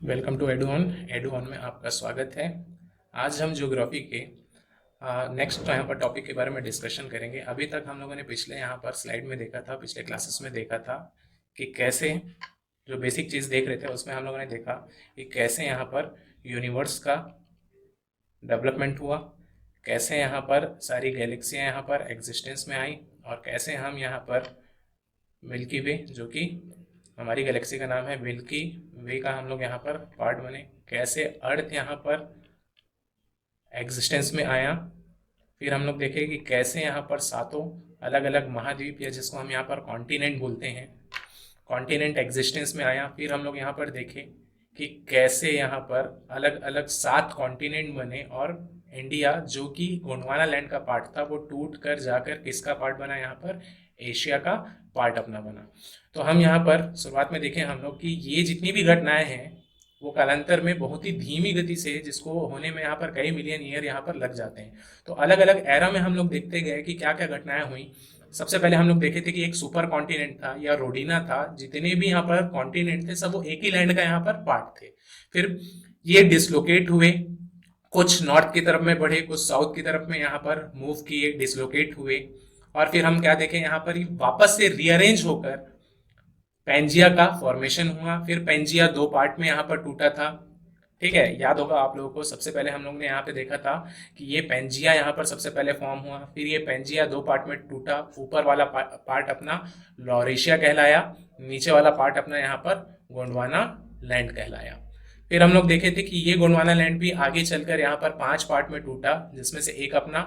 Welcome to edu on में आपका स्वागत है। आज हम ज्योग्राफी के नेक्स्ट यहाँ पर टॉपिक के बारे में डिस्कशन करेंगे। अभी तक हम लोगों ने पिछले यहाँ पर स्लाइड में देखा था, पिछले क्लासेस में देखा था कि कैसे जो बेसिक चीज़ देख रहे थे उसमें हम लोगों ने देखा कि कैसे यहाँ पर यूनिवर्स का डेवलपमेंट हुआ, कैसे यहाँ पर सारी गैलेक्सियाँ यहाँ पर एग्जिस्टेंस में आई और कैसे हम यहाँ पर मिल्की वे, जो कि हमारी गैलेक्सी का नाम है मिल्की वे, का हम लोग यहाँ पर पार्ट बने, कैसे अर्थ यहाँ पर एग्जिस्टेंस में आया। फिर हम लोग देखें कि कैसे यहाँ पर सातों अलग अलग महाद्वीप या जिसको हम यहाँ पर कॉन्टिनेंट बोलते हैं, कॉन्टिनेंट एग्जिस्टेंस में आया। फिर हम लोग यहाँ पर देखें कि कैसे यहाँ पर अलग अलग 7 कॉन्टिनेंट बने और इंडिया जो कि गोंडवाना लैंड का पार्ट था वो टूट कर जाकर किसका पार्ट बना, यहाँ पर एशिया का पार्ट अपना बना। तो हम यहाँ पर शुरुआत में देखें हम लोग कि ये जितनी भी घटनाएं हैं वो कालांतर में बहुत ही धीमी गति से, जिसको होने में यहाँ पर कई मिलियन ईयर यहाँ पर लग जाते हैं। तो अलग अलग एरा में हम लोग देखते गए कि क्या क्या घटनाएं हुई। सबसे पहले हम लोग देखे थे कि एक सुपर कॉन्टिनेंट था या रोडीना था, जितने भी यहाँ पर कॉन्टिनेंट थे सब वो एक ही लैंड का यहाँ पर पार्ट थे। फिर ये डिसलोकेट हुए, कुछ नॉर्थ की तरफ में बढ़े, कुछ साउथ की तरफ में यहाँ पर मूव किए, डिसलोकेट हुए। और फिर हम क्या देखें, यहाँ पर वापस से रीअरेंज होकर पेंजिया का फॉर्मेशन हुआ। फिर पेंजिया 2 पार्ट में यहाँ पर टूटा था। ठीक है, याद होगा आप लोगों को, सबसे पहले हम लोग ने यहाँ पे देखा था कि ये पेंजिया यहाँ पर सबसे पहले फॉर्म हुआ, फिर ये पेंजिया 2 पार्ट में टूटा। ऊपर वाला पार्ट अपना लॉरेशिया कहलाया, नीचे वाला पार्ट अपना यहाँ पर गोंडवाना लैंड कहलाया। फिर हम लोग देखे थे कि ये गोंडवाना लैंड भी आगे चलकर यहाँ पर 5 पार्ट में टूटा, जिसमें से एक अपना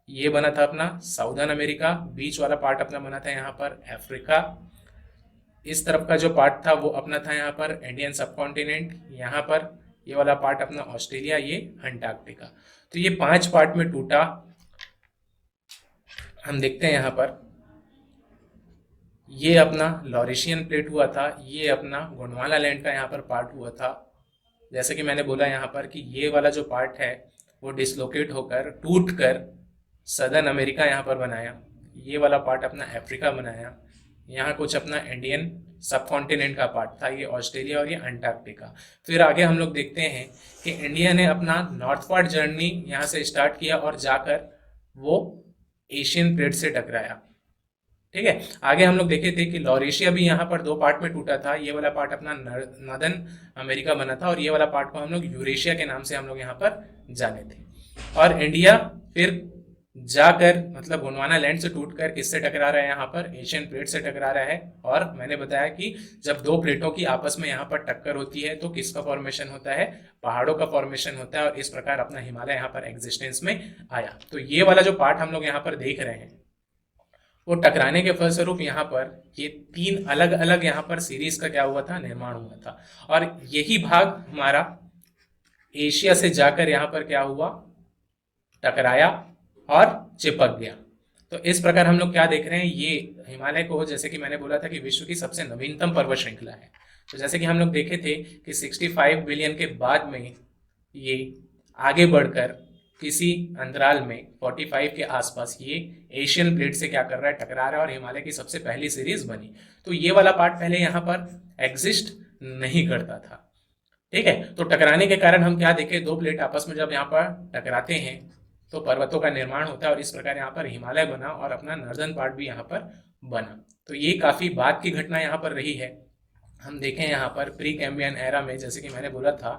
ये बना था अपना साउदर्न अमेरिका, बीच वाला पार्ट अपना बना था यहाँ पर अफ्रीका, इस तरफ का जो पार्ट था वो अपना था यहाँ पर इंडियन सब कॉन्टिनेंट, यहाँ पर ये वाला पार्ट अपना ऑस्ट्रेलिया, ये अंटार्कटिका। तो ये 5 पार्ट में टूटा। हम देखते हैं यहाँ पर ये अपना लॉरेशियन प्लेट हुआ था, ये अपना गोंडवाना लैंड का यहाँ पर पार्ट हुआ था। जैसे कि मैंने बोला यहाँ पर कि ये वाला जो पार्ट है वो डिसलोकेट होकर टूट कर सदर्न अमेरिका यहाँ पर बनाया, ये वाला पार्ट अपना अफ्रीका बनाया, यहाँ कुछ अपना इंडियन सब कॉन्टिनेंट का पार्ट था, ये ऑस्ट्रेलिया और ये अंटार्कटिका। फिर आगे हम लोग देखते हैं कि इंडिया ने अपना नॉर्थवर्ड जर्नी यहाँ से स्टार्ट किया और जाकर वो एशियन प्लेट से टकराया। ठीक है, आगे हम लोग देखे थे कि लॉरेशिया भी यहाँ पर 2 पार्ट में टूटा था, ये वाला पार्ट अपना नॉर्दर्न अमेरिका बना था और ये वाला पार्ट को हम लोग यूरेशिया के नाम से हम लोग यहाँ पर जाने थे। और इंडिया फिर जाकर मतलब गोंडवाना लैंड से टूटकर किससे टकरा रहा है, यहाँ पर एशियन प्लेट से टकरा रहा है। और मैंने बताया कि जब 2 प्लेटों की आपस में यहाँ पर टक्कर होती है तो किसका फॉर्मेशन होता है, पहाड़ों का फॉर्मेशन होता है, और इस प्रकार अपना हिमालय यहाँ पर एग्जिस्टेंस में आया। तो ये वाला जो पार्ट हम लोग यहाँ पर देख रहे हैं वो टकराने के फलस्वरूप यहाँ पर ये 3 अलग अलग यहाँ पर सीरीज का क्या हुआ था, निर्माण हुआ था। और यही भाग हमारा एशिया से जाकर यहाँ पर क्या हुआ, टकराया और चिपक गया। तो इस प्रकार हम लोग क्या देख रहे हैं, ये हिमालय को, जैसे कि मैंने बोला था कि विश्व की सबसे नवीनतम पर्वत श्रृंखला है। तो जैसे कि हम लोग देखे थे कि 65 बिलियन के बाद में ये आगे बढ़कर किसी अंतराल में 45 के आसपास ये एशियन प्लेट से क्या कर रहा है, टकरा रहा है और हिमालय की सबसे पहली सीरीज बनी। तो ये वाला पार्ट पहले यहाँ पर एग्जिस्ट नहीं करता था। ठीक है, तो टकराने के कारण हम क्या देखें, 2 प्लेट आपस में जब यहाँ पर टकराते हैं तो पर्वतों का निर्माण होता है और इस प्रकार यहाँ पर हिमालय बना और अपना नॉर्दर्न पार्ट भी यहाँ पर बना। तो ये काफी बाद की घटना यहाँ पर रही है। हम देखें यहाँ पर प्री कैम्बियन एरा में, जैसे कि मैंने बोला था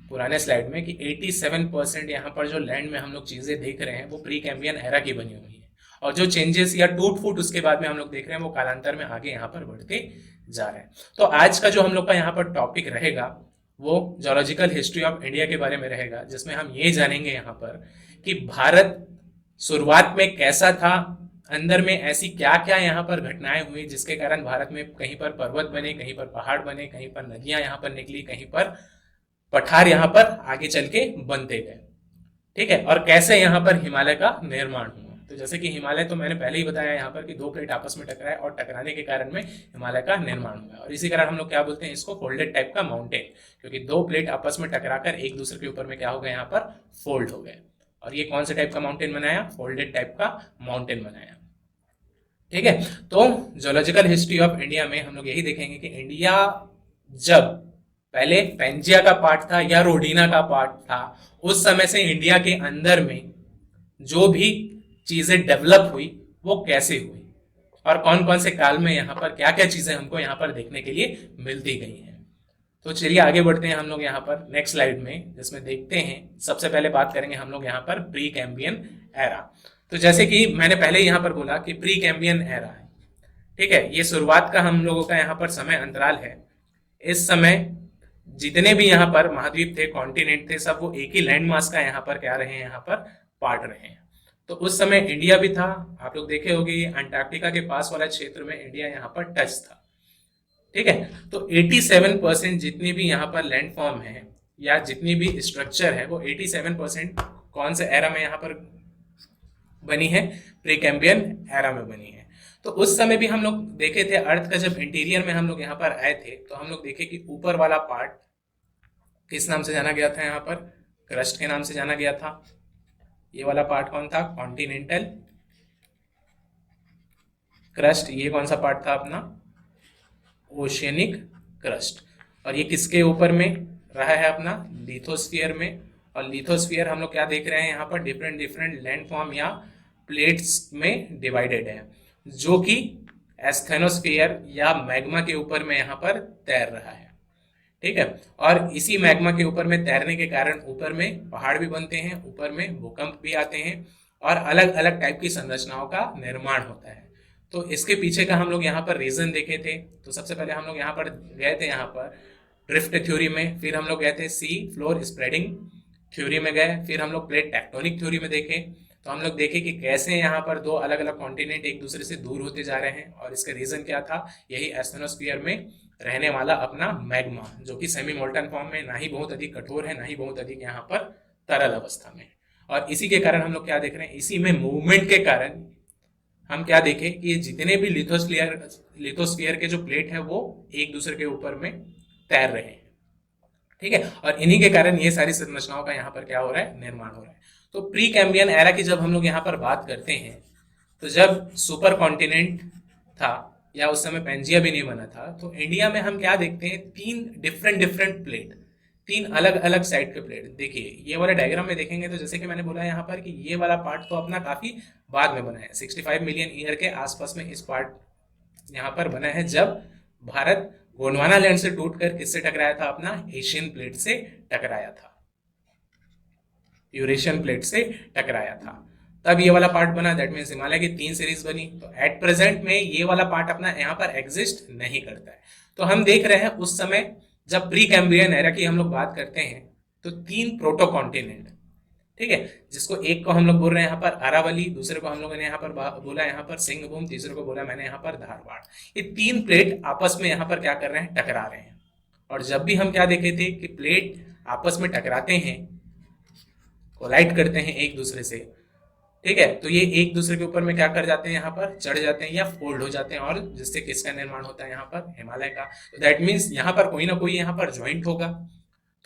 पुराने स्लाइड में कि 87% यहाँ पर जो लैंड में हम लोग चीजें देख रहे हैं वो प्री कैम्बियन एरा की बनी हुई है, और जो चेंजेस या टूट फूट उसके बाद में हम लोग देख रहे हैं वो कालांतर में आगे यहाँ पर बढ़ते जा रहे हैं। तो आज का जो हम लोग का यहाँ पर टॉपिक रहेगा वो जोलॉजिकल हिस्ट्री ऑफ इंडिया के बारे में रहेगा, जिसमें हम ये जानेंगे यहाँ पर कि भारत शुरुआत में कैसा था, अंदर में ऐसी क्या क्या यहाँ पर घटनाएं हुई जिसके कारण भारत में कहीं पर पर्वत बने, कहीं पर पहाड़ बने, कहीं पर नदियां यहाँ पर निकली, कहीं पर पठार यहाँ पर आगे चल के बनते गए। ठीक है, और कैसे यहाँ पर हिमालय का निर्माण हुआ। तो जैसे कि हिमालय तो मैंने पहले ही बताया यहाँ पर कि 2 प्लेट आपस में टकराए और टकराने के कारण में हिमालय का निर्माण हुआ, और इसी कारण हम लोग क्या बोलते हैं इसको, फोल्डेड टाइप का माउंटेन, क्योंकि 2 प्लेट आपस में टकराकर एक दूसरे के ऊपर में क्या हो गए, यहाँ पर फोल्ड हो गए। और ये कौन से टाइप का माउंटेन बनाया, फोल्डेड टाइप का माउंटेन बनाया। ठीक है, तो जोलॉजिकल हिस्ट्री ऑफ इंडिया में हम लोग यही देखेंगे कि इंडिया जब पहले पेंजिया का पार्ट था या रोडीना का पार्ट था, उस समय से इंडिया के अंदर में जो भी चीजें डेवलप हुई वो कैसे हुई, और कौन कौन से काल में यहाँ पर क्या क्या चीजें हमको यहाँ पर देखने के लिए मिलती गई हैं। तो चलिए आगे बढ़ते हैं हम लोग यहाँ पर नेक्स्ट स्लाइड में, जिसमें देखते हैं सबसे पहले बात करेंगे हम लोग यहाँ पर प्री कैम्बियन एरा। तो जैसे कि मैंने पहले यहाँ पर बोला कि प्री कैम्बियन एरा है, ठीक है, ये शुरुआत का हम लोगों का यहाँ पर समय अंतराल है। इस समय जितने भी यहाँ पर महाद्वीप थे, कॉन्टिनेंट थे, सब वो एक ही लैंड मास का यहाँ पर क्या रहे हैं, यहाँ पर पार्ट रहे हैं। तो उस समय इंडिया भी था, आप लोग देखे होंगे अंटार्कटिका के पास वाला क्षेत्र में इंडिया यहाँ पर टच था, ठीक है। तो 87% जितनी भी यहाँ पर लैंड फॉर्म है या जितनी भी स्ट्रक्चर है वो 87% कौन से एरा में यहाँ पर बनी है, प्री कैम्बियन एरा में बनी है। तो उस समय भी हम लोग देखे थे अर्थ का जब इंटीरियर में हम लोग यहाँ पर आए थे तो हम लोग देखे कि ऊपर वाला पार्ट किस नाम से जाना गया था, यहाँ पर क्रस्ट के नाम से जाना गया था। ये वाला पार्ट कौन था, कॉन्टिनेंटल क्रस्ट। ये कौन सा पार्ट था अपना, ओशियनिक क्रस्ट। और ये किसके ऊपर में रहा है अपना, लिथोस्फीयर में। और लिथोस्फीयर हम लोग क्या देख रहे हैं यहाँ पर, डिफरेंट डिफरेंट लैंड फॉर्म या प्लेट्स में डिवाइडेड है, जो कि एस्थेनोस्फीयर या मैग्मा के ऊपर में यहाँ पर तैर रहा है, ठीक है। और इसी मैग्मा के ऊपर में तैरने के कारण ऊपर में पहाड़ भी बनते हैं, ऊपर में भूकंप भी आते हैं और अलग अलग टाइप की संरचनाओं का निर्माण होता है। तो इसके पीछे का हम लोग यहाँ पर रीजन देखे थे। तो सबसे पहले हम लोग यहाँ पर गए थे यहाँ पर ड्रिफ्ट थ्योरी में, फिर हम लोग गए थे सी फ्लोर स्प्रेडिंग थ्योरी में गए, फिर हम लोग प्लेट टेक्टोनिक थ्योरी में देखे। तो हम लोग देखे कि कैसे यहाँ पर दो अलग अलग कॉन्टिनेंट एक दूसरे से दूर होते जा रहे हैं, और इसका रीजन क्या था, यही एस्थेनोस्फीयर में रहने वाला अपना मैग्मा, जो कि सेमी मोल्टन फॉर्म में, ना ही बहुत अधिक कठोर है, ना ही बहुत अधिक यहाँ पर तरल अवस्था में। और इसी के कारण हम लोग क्या देख रहे हैं, इसी में मूवमेंट के कारण हम क्या देखें कि जितने भी लिथोस्फीयर के जो प्लेट है वो एक दूसरे के ऊपर में तैर रहे हैं, ठीक है। और इन्हीं के कारण ये सारी संरचनाओं का यहाँ पर क्या हो रहा है, निर्माण हो रहा है। तो प्री कैम्बियन एरा की जब हम लोग यहाँ पर बात करते हैं, तो जब सुपर कॉन्टिनेंट था या उस समय पेंजिया भी नहीं बना था, तो इंडिया में हम क्या देखते हैं, तीन डिफरेंट प्लेट, तीन अलग अलग साइड के प्लेट। देखिए ये वाले डायग्राम में देखेंगे तो जैसे कि मैंने बोला यहाँ पर कि ये वाला पार्ट तो अपना काफी बाद में बना है, 65 मिलियन ईयर के आसपास में इस पार्ट यहाँ पर बना है, जब भारत गोंडवाना लैंड से टूटकर किससे टकराया था, अपना एशियन प्लेट से टकराया था, यूरेशियन प्लेट से टकराया था, तब ये वाला पार्ट बना। दैट मीन्स हिमालय की 3 सीरीज बनी। तो एट प्रेजेंट में ये वाला पार्ट अपना यहाँ पर एग्जिस्ट नहीं करता है। तो हम देख रहे हैं उस समय जब प्री कैम्ब्रियन एरा की हम लोग बात करते हैं तो 3 प्रोटो कॉन्टिनेंट, ठीक है, जिसको एक को हम लोग बोल रहे हैं यहाँ पर अरावली, दूसरे को हम लोगों ने यहाँ पर बोला यहाँ पर सिंहभूम, तीसरे को बोला मैंने यहाँ पर धारवाड़। ये 3 प्लेट आपस में यहाँ पर क्या कर रहे हैं, टकरा रहे हैं। और जब भी हम क्या देखे थे कि प्लेट आपस में टकराते हैं, कोलाइड करते हैं एक दूसरे से, ठीक है, तो ये एक दूसरे के ऊपर में क्या कर जाते हैं, यहाँ पर चढ़ जाते हैं या फोल्ड हो जाते हैं, और जिससे किसका निर्माण होता है, यहाँ पर हिमालय का। तो दैट मीन्स यहाँ पर कोई ना कोई यहाँ पर ज्वाइंट होगा।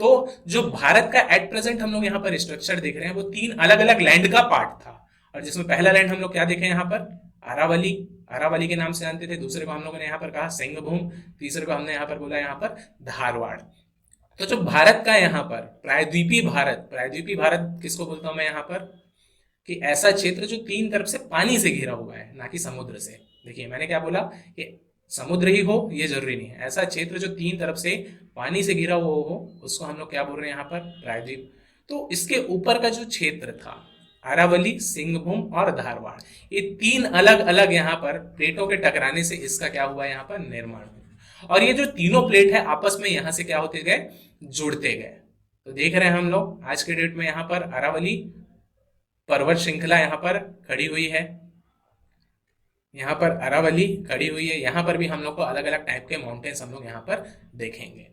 तो जो भारत का एट प्रेजेंट हम लोग यहाँ पर स्ट्रक्चर देख रहे हैं वो 3 अलग अलग लैंड का पार्ट था, और जिसमें पहला लैंड हम लोग क्या देखे यहाँ पर, अरावली, अरावली के नाम से जानते थे, दूसरे को हम लोगों ने यहाँ पर कहा सिंहभूम, तीसरे को हमने यहाँ पर बोला यहाँ पर धारवाड़। तो जो भारत का यहाँ पर प्रायद्वीपीय भारत, प्रायद्वीपीय भारत किसको बोलता हूं मैं यहाँ पर, कि ऐसा क्षेत्र जो 3 तरफ से पानी से घिरा हुआ है, ना कि समुद्र से। देखिए मैंने क्या बोला कि समुद्र ही हो ये जरूरी नहीं है, ऐसा क्षेत्र जो 3 तरफ से पानी से घिरा हुआ हो उसको हम लोग क्या बोल रहे हैं यहाँ पर, प्रायद्वीप। तो इसके ऊपर का जो क्षेत्र था अरावली, सिंहभूम और धारवाड़, ये 3 अलग अलग यहाँ पर प्लेटों के टकराने से इसका क्या हुआ यहाँ पर, निर्माण हुआ। और ये जो तीनों प्लेट है आपस में यहाँ से क्या होते गए, जुड़ते गए। तो देख रहे हैं हम लोग आज के डेट में यहाँ पर अरावली पर्वत श्रृंखला यहाँ पर खड़ी हुई है, यहाँ पर अरावली खड़ी हुई है, यहाँ पर भी हम लोग को अलग अलग टाइप के माउंटेन्स हम लोग यहाँ पर देखेंगे,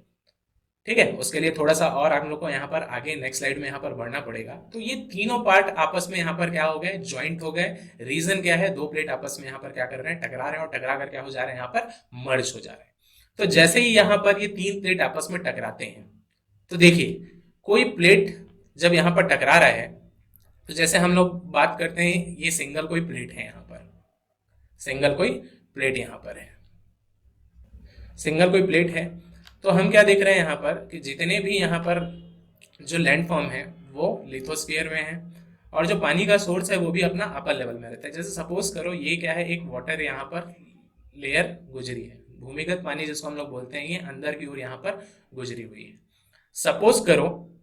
ठीक है। उसके लिए थोड़ा सा और हम लोग को यहाँ पर आगे नेक्स्ट स्लाइड में यहाँ पर बढ़ना पड़ेगा। तो ये तीनों पार्ट आपस में यहाँ पर क्या हो गए, ज्वाइंट हो गए। रीजन क्या है, 2 प्लेट आपस में यहाँ पर क्या कर रहे हैं, टकरा रहे हैं, और टकरा कर क्या हो जा रहे हैं, यहाँ पर मर्ज हो जा रहे हैं। तो जैसे ही यहाँ पर ये 3 प्लेट आपस में टकराते हैं, तो देखिए कोई प्लेट जब यहाँ पर टकरा रहा है, तो जैसे हम लोग बात करते हैं ये सिंगल कोई प्लेट है, यहाँ पर सिंगल कोई प्लेट यहाँ पर है, सिंगल कोई प्लेट है। तो हम क्या देख रहे हैं यहाँ पर कि जितने भी यहाँ पर जो लैंडफॉर्म है वो लिथोस्फीयर में है, और जो पानी का सोर्स है वो भी अपना अपर लेवल में रहता है। जैसे सपोज करो ये क्या है, एक वाटर यहाँ पर लेयर गुजरी है, भूमिगत पानी जिसको हम लोग बोलते हैं, ये अंदर की ओर यहाँ पर गुजरी हुई है। सपोज करो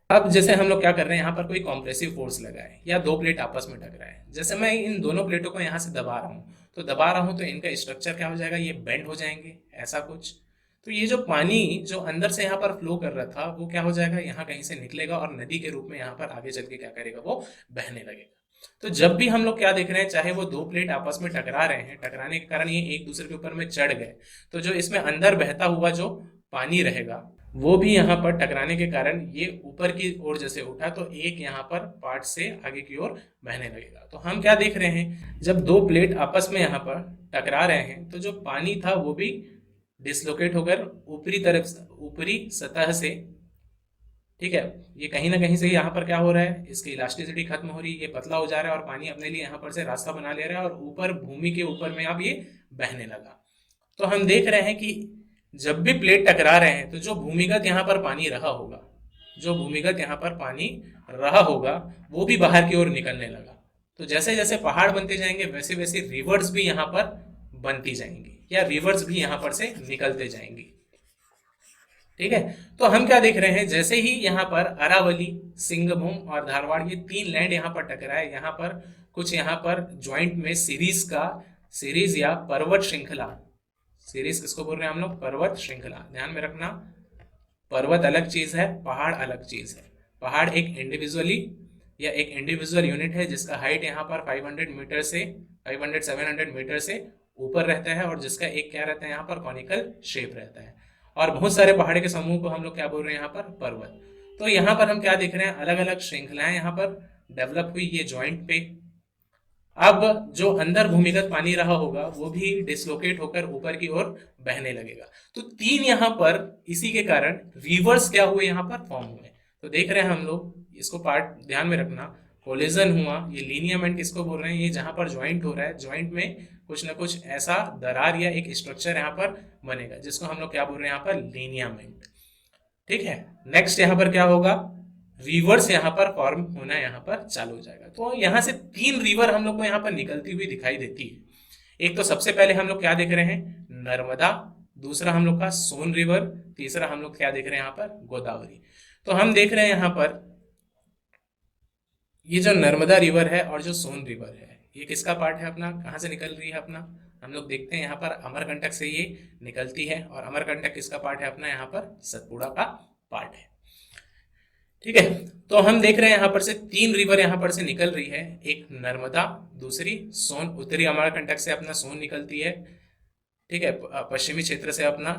अब जैसे हम लोग क्या कर रहे हैं, यहाँ पर कोई कॉम्प्रेसिव फोर्स लगा है या दो प्लेट आपस में टकरा है, जैसे मैं इन दोनों प्लेटों को यहाँ से दबा रहा हूँ, तो इनका स्ट्रक्चर क्या हो जाएगा, ये बेंड हो जाएंगे ऐसा कुछ। तो ये जो पानी जो अंदर से यहाँ पर फ्लो कर रहा था वो क्या हो जाएगा, यहाँ कहीं से निकलेगा और नदी के रूप में यहाँ पर आगे चल के क्या करेगा, वो बहने लगेगा। तो जब भी हम लोग क्या देख रहे हैं, चाहे वो दो प्लेट आपस में टकरा रहे हैं, टकराने के कारण ये एक दूसरे के ऊपर में चढ़ गए, तो जो इसमें अंदर बहता हुआ जो पानी रहेगा वो भी यहाँ पर टकराने के कारण ये ऊपर की ओर जैसे उठा, तो एक यहाँ पर पार्ट से आगे की ओर बहने लगेगा। तो हम क्या देख रहे हैं, जब दो प्लेट आपस में यहाँ पर टकरा रहे हैं तो जो पानी था वो भी डिसलोकेट होकर ऊपरी सतह से, ठीक है, ये कहीं ना कहीं से यहाँ पर क्या हो रहा है, इसकी इलास्टिसिटी खत्म हो रही है, ये पतला हो जा रहा है और पानी अपने लिए यहाँ पर से रास्ता बना ले रहा है और ऊपर भूमि के ऊपर में अब ये बहने लगा। तो हम देख रहे हैं कि जब भी प्लेट टकरा रहे हैं तो जो भूमिगत यहाँ पर पानी रहा होगा, जो भूमिगत यहाँ पर पानी रहा होगा वो भी बाहर की ओर निकलने लगा। तो जैसे जैसे पहाड़ बनते जाएंगे वैसे वैसे रिवर्स भी यहाँ पर बनती जाएंगी या रिवर्स भी यहाँ पर से निकलते जाएंगी। ठीक है, तो हम क्या देख रहे हैं, जैसे ही यहाँ पर अरावली, सिंगभूम और धारवाड़ ये तीन लैंड यहाँ पर टकराए, यहाँ पर कुछ यहाँ पर ज्वाइंट में सीरीज या पर्वत श्रृंखला, सीरीज किसको बोल रहे हैं हम लोग, पर्वत श्रृंखला, ध्यान में रखना, पर्वत अलग चीज है, पहाड़ अलग चीज है। पहाड़ एक इंडिविजुअल यूनिट है जिसका हाइट यहाँ पर 500 मीटर से 500-700 मीटर से ऊपर रहता है और जिसका एक क्या रहता है, यहाँ पर कॉनिकल शेप रहता है। और बहुत सारे पहाड़ के समूह को हम लोग क्या बोल रहे हैं, यहाँ पर पर्वत। तो यहाँ पर हम क्या देख रहे हैं, अलग अलग श्रृंखलाएं यहाँ पर डेवलप हुई ये ज्वाइंट पे। अब जो अंदर भूमिगत पानी रहा होगा वो भी डिसलोकेट होकर ऊपर की ओर बहने लगेगा। तो तीन यहाँ पर इसी के कारण रिवर्स क्या हुए, यहाँ पर फॉर्म हुए। तो देख रहे हैं हम लोग, इसको पार्ट ध्यान में रखना, कोलिजन हुआ, ये लीनियमेंट किसको बोल रहे हैं, ये जहां पर ज्वाइंट हो रहा है, ज्वाइंट में कुछ ना कुछ ऐसा दरार या एक स्ट्रक्चर यहाँ पर बनेगा जिसको हम लोग क्या बोल रहे हैं, यहाँ पर लीनियमेंट। ठीक है, नेक्स्ट यहाँ पर क्या होगा, रिवर्स यहाँ पर फॉर्म होना यहाँ पर चालू हो जाएगा। तो यहाँ से तीन रिवर हम लोग को यहाँ पर निकलती हुई दिखाई देती है। एक तो सबसे पहले हम लोग क्या देख रहे हैं, नर्मदा, दूसरा हम लोग का सोन रिवर, तीसरा हम लोग क्या देख रहे हैं यहाँ पर, गोदावरी। तो हम देख रहे हैं यहाँ पर ये जो नर्मदा रिवर है और जो सोन रिवर है, ये किसका पार्ट है अपना, कहाँ से निकल रही है अपना, हम लोग देखते हैं यहाँ पर अमरकंटक से ये निकलती है, और अमरकंटक किसका पार्ट है अपना, यहाँ पर सतपुड़ा का पार्ट है। ठीक है, तो हम देख रहे हैं यहाँ पर से तीन रिवर यहाँ पर से निकल रही है, एक नर्मदा, दूसरी सोन, उत्तरी अमरकंटक से अपना सोन निकलती है, ठीक है, पश्चिमी क्षेत्र से अपना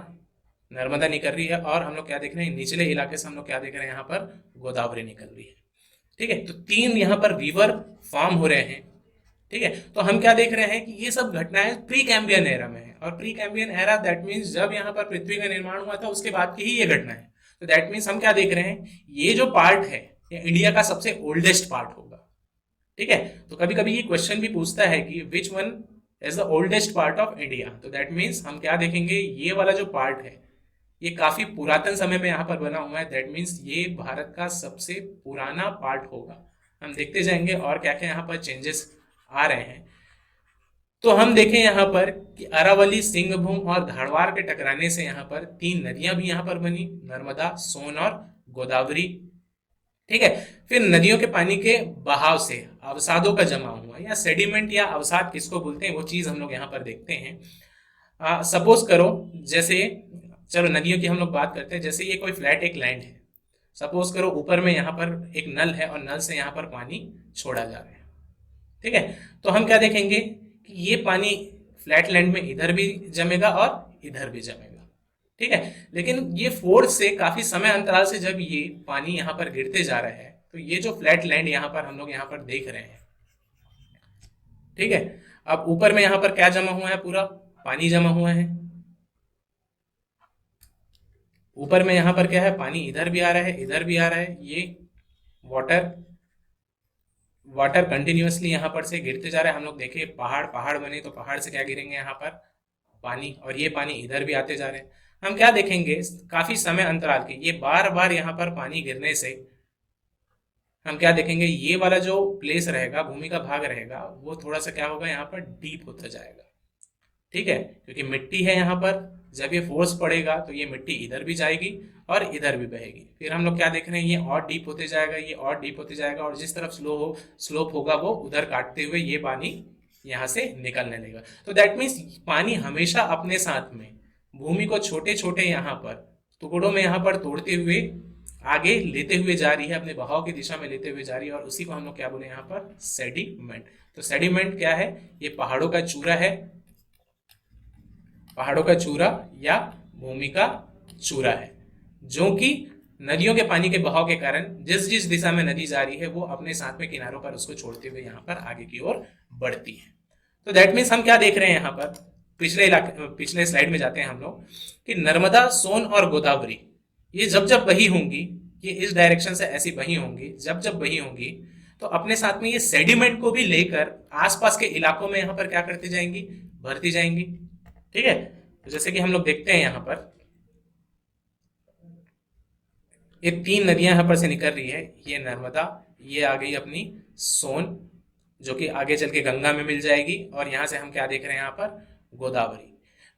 नर्मदा निकल रही है, और हम लोग क्या देख रहे हैं, निचले इलाके से हम लोग क्या देख रहे हैं, यहाँ पर गोदावरी निकल रही है। ठीक है, तो तीन यहाँ पर रिवर फॉर्म हो रहे हैं। ठीक है, तो हम क्या देख रहे हैं कि ये सब घटनाएं प्री कैम्बियन एरा में है, और pre Cambrian era that means जब यहाँ पर पृथ्वी का निर्माण हुआ था उसके बाद की ही ये घटना है। तो दैट मीन्स हम क्या देख रहे हैं, ये जो पार्ट है ये इंडिया का सबसे ओल्डेस्ट पार्ट होगा। ठीक है, तो कभी कभी ये क्वेश्चन भी पूछता है कि which one is the oldest part of India. तो दैट मीन्स हम क्या देखेंगे, ये वाला जो पार्ट है ये काफी पुरातन समय में यहाँ पर बना हुआ है, दैट मीन्स ये भारत का सबसे पुराना पार्ट होगा। हम देखते जाएंगे और क्या क्या यहाँ पर चेंजेस आ रहे हैं। तो हम देखें यहाँ पर कि अरावली, सिंहभूम और धारवाड़ के टकराने से यहाँ पर तीन नदियां भी यहाँ पर बनी, नर्मदा, सोन और गोदावरी। ठीक है, फिर नदियों के पानी के बहाव से अवसादों का जमा हुआ, या सेडिमेंट या अवसाद किसको बोलते हैं वो चीज हम लोग यहाँ पर देखते हैं। सपोज करो, जैसे चलो नदियों की हम लोग बात करते हैं, जैसे ये कोई फ्लैट एक लैंड है, सपोज करो ऊपर में यहाँ पर एक नल है और नल से यहाँ पर पानी छोड़ा जा रहा है। ठीक है, तो हम क्या देखेंगे कि ये पानी फ्लैट लैंड में इधर भी जमेगा और इधर भी जमेगा। ठीक है, लेकिन ये फोर्स से काफी समय अंतराल से जब ये पानी यहाँ पर गिरते जा रहा है, तो ये जो फ्लैट लैंड यहाँ पर हम लोग यहाँ पर देख रहे हैं, ठीक है, अब ऊपर में यहाँ पर क्या जमा हुआ है, पूरा पानी जमा हुआ है। ऊपर में यहाँ पर क्या है, पानी इधर भी आ रहा है इधर भी आ रहा है, ये वाटर कंटिन्यूअसली यहाँ पर से गिरते जा रहा है। हम लोग देखें पहाड़ बने तो पहाड़ से क्या गिरेंगे यहाँ पर पानी, और ये पानी इधर भी आते जा रहे हैं। हम क्या देखेंगे, काफी समय अंतराल के ये बार बार यहाँ पर पानी गिरने से हम क्या देखेंगे, ये वाला जो प्लेस रहेगा, भूमि का भाग रहेगा, वो थोड़ा सा क्या होगा यहाँ पर डीप होता जाएगा। ठीक है, क्योंकि मिट्टी है यहाँ पर, जब ये फोर्स पड़ेगा तो ये मिट्टी इधर भी जाएगी और इधर भी बहेगी। फिर हम लोग क्या देख रहे हैं, ये और डीप होते जाएगा, ये और डीप होते जाएगा, और जिस तरफ स्लोप होगा वो उधर काटते हुए ये पानी यहाँ से निकलने लगेगा। तो दैट मीन्स पानी हमेशा अपने साथ में भूमि को छोटे छोटे यहाँ पर टुकड़ों में यहाँ पर तोड़ते हुए आगे लेते हुए जा रही है, अपने बहाव की दिशा में लेते हुए जा रही है, और उसी को हम लोग क्या बोले यहाँ पर, सेडिमेंट। तो सेडिमेंट क्या है, ये पहाड़ों का चूरा है, पहाड़ों का चूरा या भूमि का चूरा है, जो कि नदियों के पानी के बहाव के कारण जिस जिस दिशा में नदी जा रही है वो अपने साथ में किनारों पर उसको छोड़ते हुए यहाँ पर आगे की ओर बढ़ती है। तो दैट मीन्स हम क्या देख रहे हैं यहाँ पर, पिछले स्लाइड में जाते हैं हम लोग, कि नर्मदा, सोन और गोदावरी ये जब जब बही होंगी, ये इस डायरेक्शन से ऐसी बही होंगी, जब जब बही होंगी तो अपने साथ में ये सेडिमेंट को भी लेकर आसपास के इलाकों में यहाँ पर क्या करती जाएंगी, भरती जाएंगी। ठीक है, तो जैसे कि हम लोग देखते हैं यहाँ पर ये 3 नदियां यहाँ पर से निकल रही है, ये नर्मदा, ये आ गई अपनी सोन जो कि आगे चल के गंगा में मिल जाएगी, और यहाँ से हम क्या देख रहे हैं यहाँ पर, गोदावरी।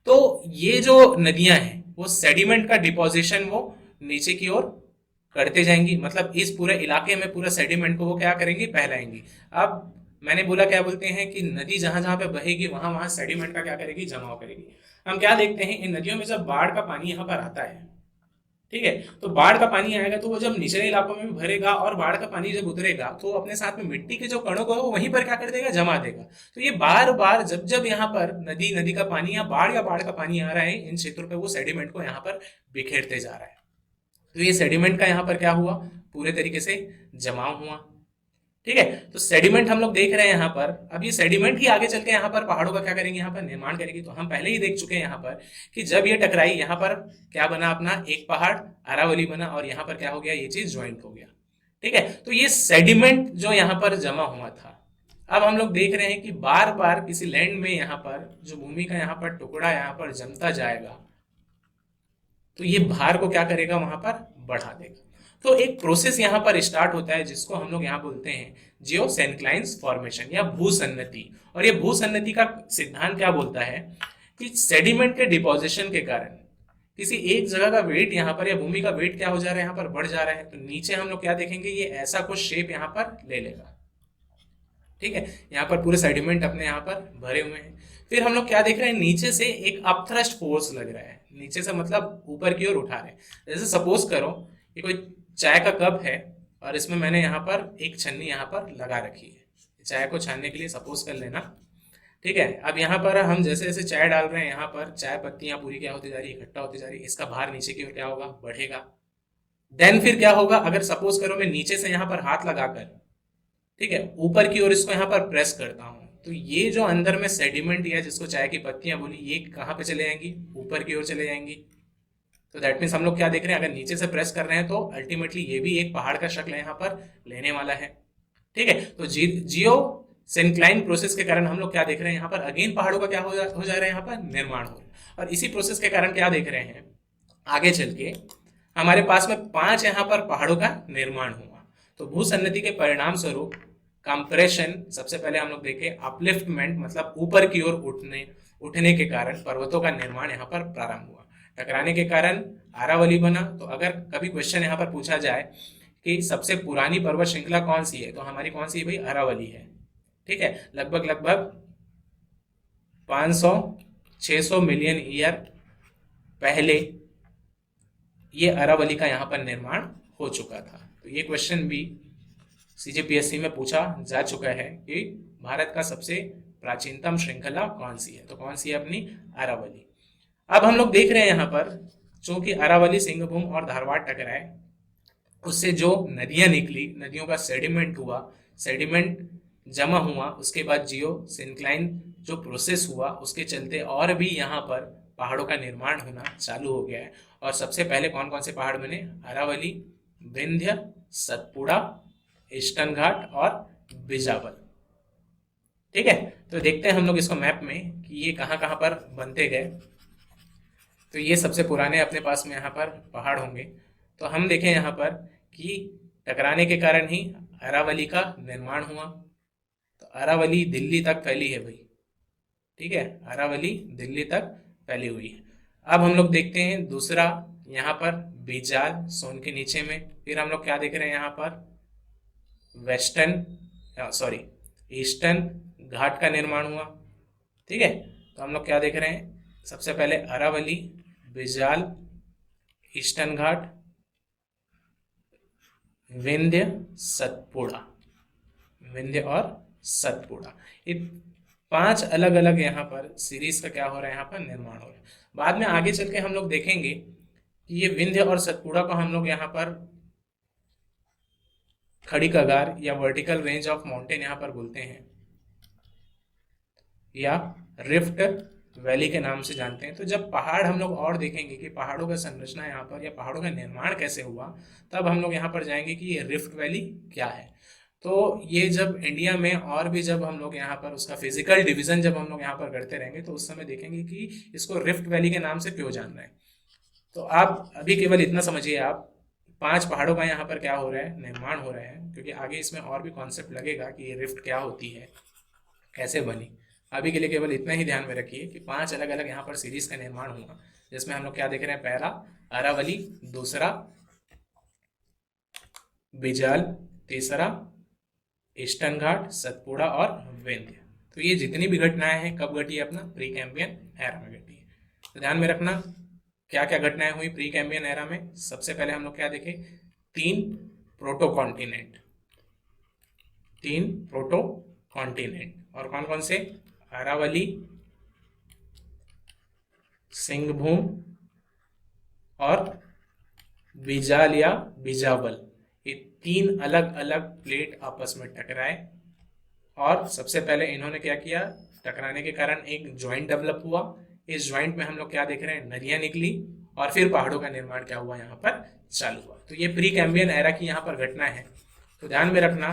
तो ये जो नदियां हैं वो सेडिमेंट का डिपोजिशन वो नीचे की ओर करते जाएंगी, मतलब इस पूरे इलाके में पूरा सेडिमेंट को वो क्या करेंगी, फैलाएंगी। अब मैंने बोला क्या बोलते हैं कि नदी जहां जहां पे बहेगी वहां वहां सेडिमेंट का क्या करेगी, जमाव करेगी। हम क्या देखते हैं, इन नदियों में जब बाढ़ का पानी यहाँ पर आता है, ठीक है, तो बाढ़ का पानी आएगा तो वो जब निचले इलाकों में भी भरेगा, और बाढ़ का पानी जब उतरेगा तो अपने साथ में मिट्टी के जो कणों को वो वहीं पर क्या कर देगा, जमा देगा। तो ये बार बार जब जब यहाँ पर नदी का पानी या बाढ़ का पानी आ रहा है इन क्षेत्रों पे, वो सेडिमेंट को यहाँ पर बिखेरते जा रहा है। तो ये सेडिमेंट का यहाँ पर क्या हुआ, पूरे तरीके से जमाव हुआ। ठीक है, तो सेडिमेंट हम लोग देख रहे हैं यहाँ पर। अब ये सेडिमेंट ही आगे चल के यहाँ पर पहाड़ों का क्या करेंगे, यहाँ पर निर्माण करेगी। तो हम पहले ही देख चुके हैं यहाँ पर कि जब ये टकराई, यहाँ पर क्या बना, अपना एक पहाड़ अरावली बना, और यहाँ पर क्या हो गया, ये चीज ज्वाइंट हो गया। ठीक है, तो ये सेडिमेंट जो यहाँ पर जमा हुआ था, अब हम लोग देख रहे हैं कि बार बार किसी लैंड में यहाँ पर जो भूमि का यहाँ पर टुकड़ा यहाँ पर जमता जाएगा, तो ये भार को क्या करेगा, वहां पर बढ़ा देगा। तो एक प्रोसेस यहाँ पर स्टार्ट होता है जिसको हम लोग यहाँ बोलते हैं जियोसेंक्लाइंस फॉर्मेशन या भूसन्नति। और ये भूसन्नति का सिद्धांत क्या बोलता है कि सेडिमेंट के डिपोजिशन के कारण किसी एक जगह का वेट यहाँ पर या भूमि का वेट क्या हो जा रहा है, यहाँ पर बढ़ जा रहा है, तो नीचे हम लोग क्या देखेंगे, ये ऐसा कुछ शेप यहाँ पर ले लेगा। ठीक है, यहाँ पर पूरे सेडिमेंट अपने यहाँ पर भरे हुए हैं। फिर हम लोग क्या देख रहे हैं, नीचे से एक अपथ्रस्ट फोर्स लग रहा है, नीचे से मतलब ऊपर की ओर उठा रहे हैं। जैसे सपोज करो ये कोई चाय का कप है और इसमें मैंने यहाँ पर एक छन्नी यहाँ पर लगा रखी है चाय को छानने के लिए, सपोज कर लेना। ठीक है, अब यहाँ पर हम जैसे जैसे चाय डाल रहे हैं, यहाँ पर चाय पत्तियां पूरी क्या होती जा रही है, इकट्ठा होती जा रही है, इसका भार नीचे की ओर क्या होगा, बढ़ेगा। देन फिर क्या होगा, अगर सपोज करो मैं नीचे से यहाँ पर हाथ लगाकर, ठीक है, ऊपर की ओर इसको यहाँ पर प्रेस करता हूँ, तो ये जो अंदर में सेडिमेंट या जिसको चाय की पत्तियां बोली, ये कहाँ पे चले जाएंगी, ऊपर की ओर चले जाएंगी। तो दैट मीन्स हम लोग क्या देख रहे हैं, अगर नीचे से प्रेस कर रहे हैं तो अल्टीमेटली ये भी एक पहाड़ का शक्ल यहाँ पर लेने वाला है। ठीक है, तो जियो सेंक्लाइन प्रोसेस के कारण हम लोग क्या देख रहे हैं, यहाँ पर अगेन पहाड़ों का क्या हो जा रहा है, यहाँ पर निर्माण हो रहा है। और इसी प्रोसेस के कारण क्या देख रहे हैं, आगे चल के हमारे पास में 5 यहाँ पर पहाड़ों का निर्माण हुआ। तो भूसन्नति के परिणाम स्वरूप कंप्रेशन, सबसे पहले हम लोग देखें अपलिफ्टमेंट, मतलब ऊपर की ओर उठने के कारण पर्वतों का निर्माण यहाँ पर प्रारंभ हुआ। टकराने के कारण अरावली बना। तो अगर कभी क्वेश्चन यहाँ पर पूछा जाए कि सबसे पुरानी पर्वत श्रृंखला कौन सी है, तो हमारी कौन सी है भाई, अरावली है। ठीक है, लगभग 500-600 मिलियन ईयर पहले ये अरावली का यहाँ पर निर्माण हो चुका था। तो ये क्वेश्चन भी सीजीपीएससी में पूछा जा चुका है कि भारत का सबसे प्राचीनतम श्रृंखला कौन सी है, तो कौन सी है, अपनी अरावली। अब हम लोग देख रहे हैं यहाँ पर, चूंकि अरावली, सिंहभूम और धारवाड़ टकराए, उससे जो नदियां निकली, नदियों का सेडिमेंट हुआ, सेडिमेंट जमा हुआ, उसके बाद जियो सिंक्लाइन जो प्रोसेस हुआ, उसके चलते और भी यहाँ पर पहाड़ों का निर्माण होना चालू हो गया है। और सबसे पहले कौन कौन से पहाड़ बने, अरावली, विंध्य, सतपुड़ा, ईस्टर्न घाट और बिजावर। ठीक है, तो देखते हैं हम लोग इसको मैप में कि ये कहाँ कहाँ पर बनते गए। तो ये सबसे पुराने अपने पास में यहाँ पर पहाड़ होंगे। तो हम देखें यहाँ पर कि टकराने के कारण ही अरावली का निर्माण हुआ। तो अरावली दिल्ली तक फैली है भाई, ठीक है, अरावली दिल्ली तक फैली हुई है। अब हम लोग देखते हैं दूसरा, यहाँ पर बीजाल सोन के नीचे में। फिर हम लोग क्या देख रहे हैं यहाँ पर, ईस्टर्न घाट का निर्माण हुआ, ठीक है। तो हम लोग क्या देख रहे हैं, सबसे पहले अरावली, बीजाल, ईस्टर्न घाट, विंध्य, सतपुड़ा, विंध्य और सतपुड़ा, ये 5 अलग अलग यहाँ पर सीरीज का क्या हो रहा है, यहाँ पर निर्माण हो रहा है। बाद में आगे चल के हम लोग देखेंगे कि ये विंध्य और सतपुड़ा को हम लोग यहाँ पर खड़ी कगार या वर्टिकल रेंज ऑफ माउंटेन यहाँ पर बोलते हैं, या रिफ्ट वैली के नाम से जानते हैं। तो जब पहाड़ हम लोग और देखेंगे कि पहाड़ों का संरचना यहाँ पर या पहाड़ों का निर्माण कैसे हुआ, तब हम लोग यहाँ पर जाएंगे कि ये रिफ्ट वैली क्या है। तो ये जब इंडिया में और भी जब हम लोग यहाँ पर उसका फिजिकल डिवीजन जब हम लोग यहाँ पर करते रहेंगे, तो उस समय देखेंगे कि इसको रिफ्ट वैली के नाम से क्यों जान रहे हैं। तो आप अभी केवल इतना समझिए, आप 5 पहाड़ों का यहाँ पर क्या हो रहा है, निर्माण हो रहा है, क्योंकि आगे इसमें और भी कॉन्सेप्ट लगेगा कि ये रिफ्ट क्या होती है, कैसे बनी। अभी के लिए केवल इतना ही ध्यान में रखिए कि 5 अलग अलग यहाँ पर सीरीज का निर्माण हुआ, जिसमें हम लोग क्या देख रहे हैं, पहला अरावली, दूसरा बिजाल, तीसरा ईस्टर्न घाट, सतपुड़ा और विंध्य। तो ये जितनी भी घटनाएं हैं कब घटी है, अपना प्री कैम्बियन एरा में घटी है। तो ध्यान में रखना क्या क्या घटनाएं हुई प्री कैम्बियन एरा में। सबसे पहले हम लोग क्या देखे, 3 प्रोटो कॉन्टिनेंट, 3 प्रोटो कॉन्टिनेंट, और कौन कौन से, अरावली, सिंहभूम और बिजाल या बिजावल, ये 3 अलग अलग प्लेट आपस में टकराए। और सबसे पहले इन्होंने क्या किया, टकराने के कारण एक ज्वाइंट डेवलप हुआ। इस ज्वाइंट में हम लोग क्या देख रहे हैं, नदियां निकली, और फिर पहाड़ों का निर्माण क्या हुआ, यहाँ पर चालू हुआ। तो ये प्री कैम्बियन एरा की यहाँ पर घटना है। तो ध्यान में रखना,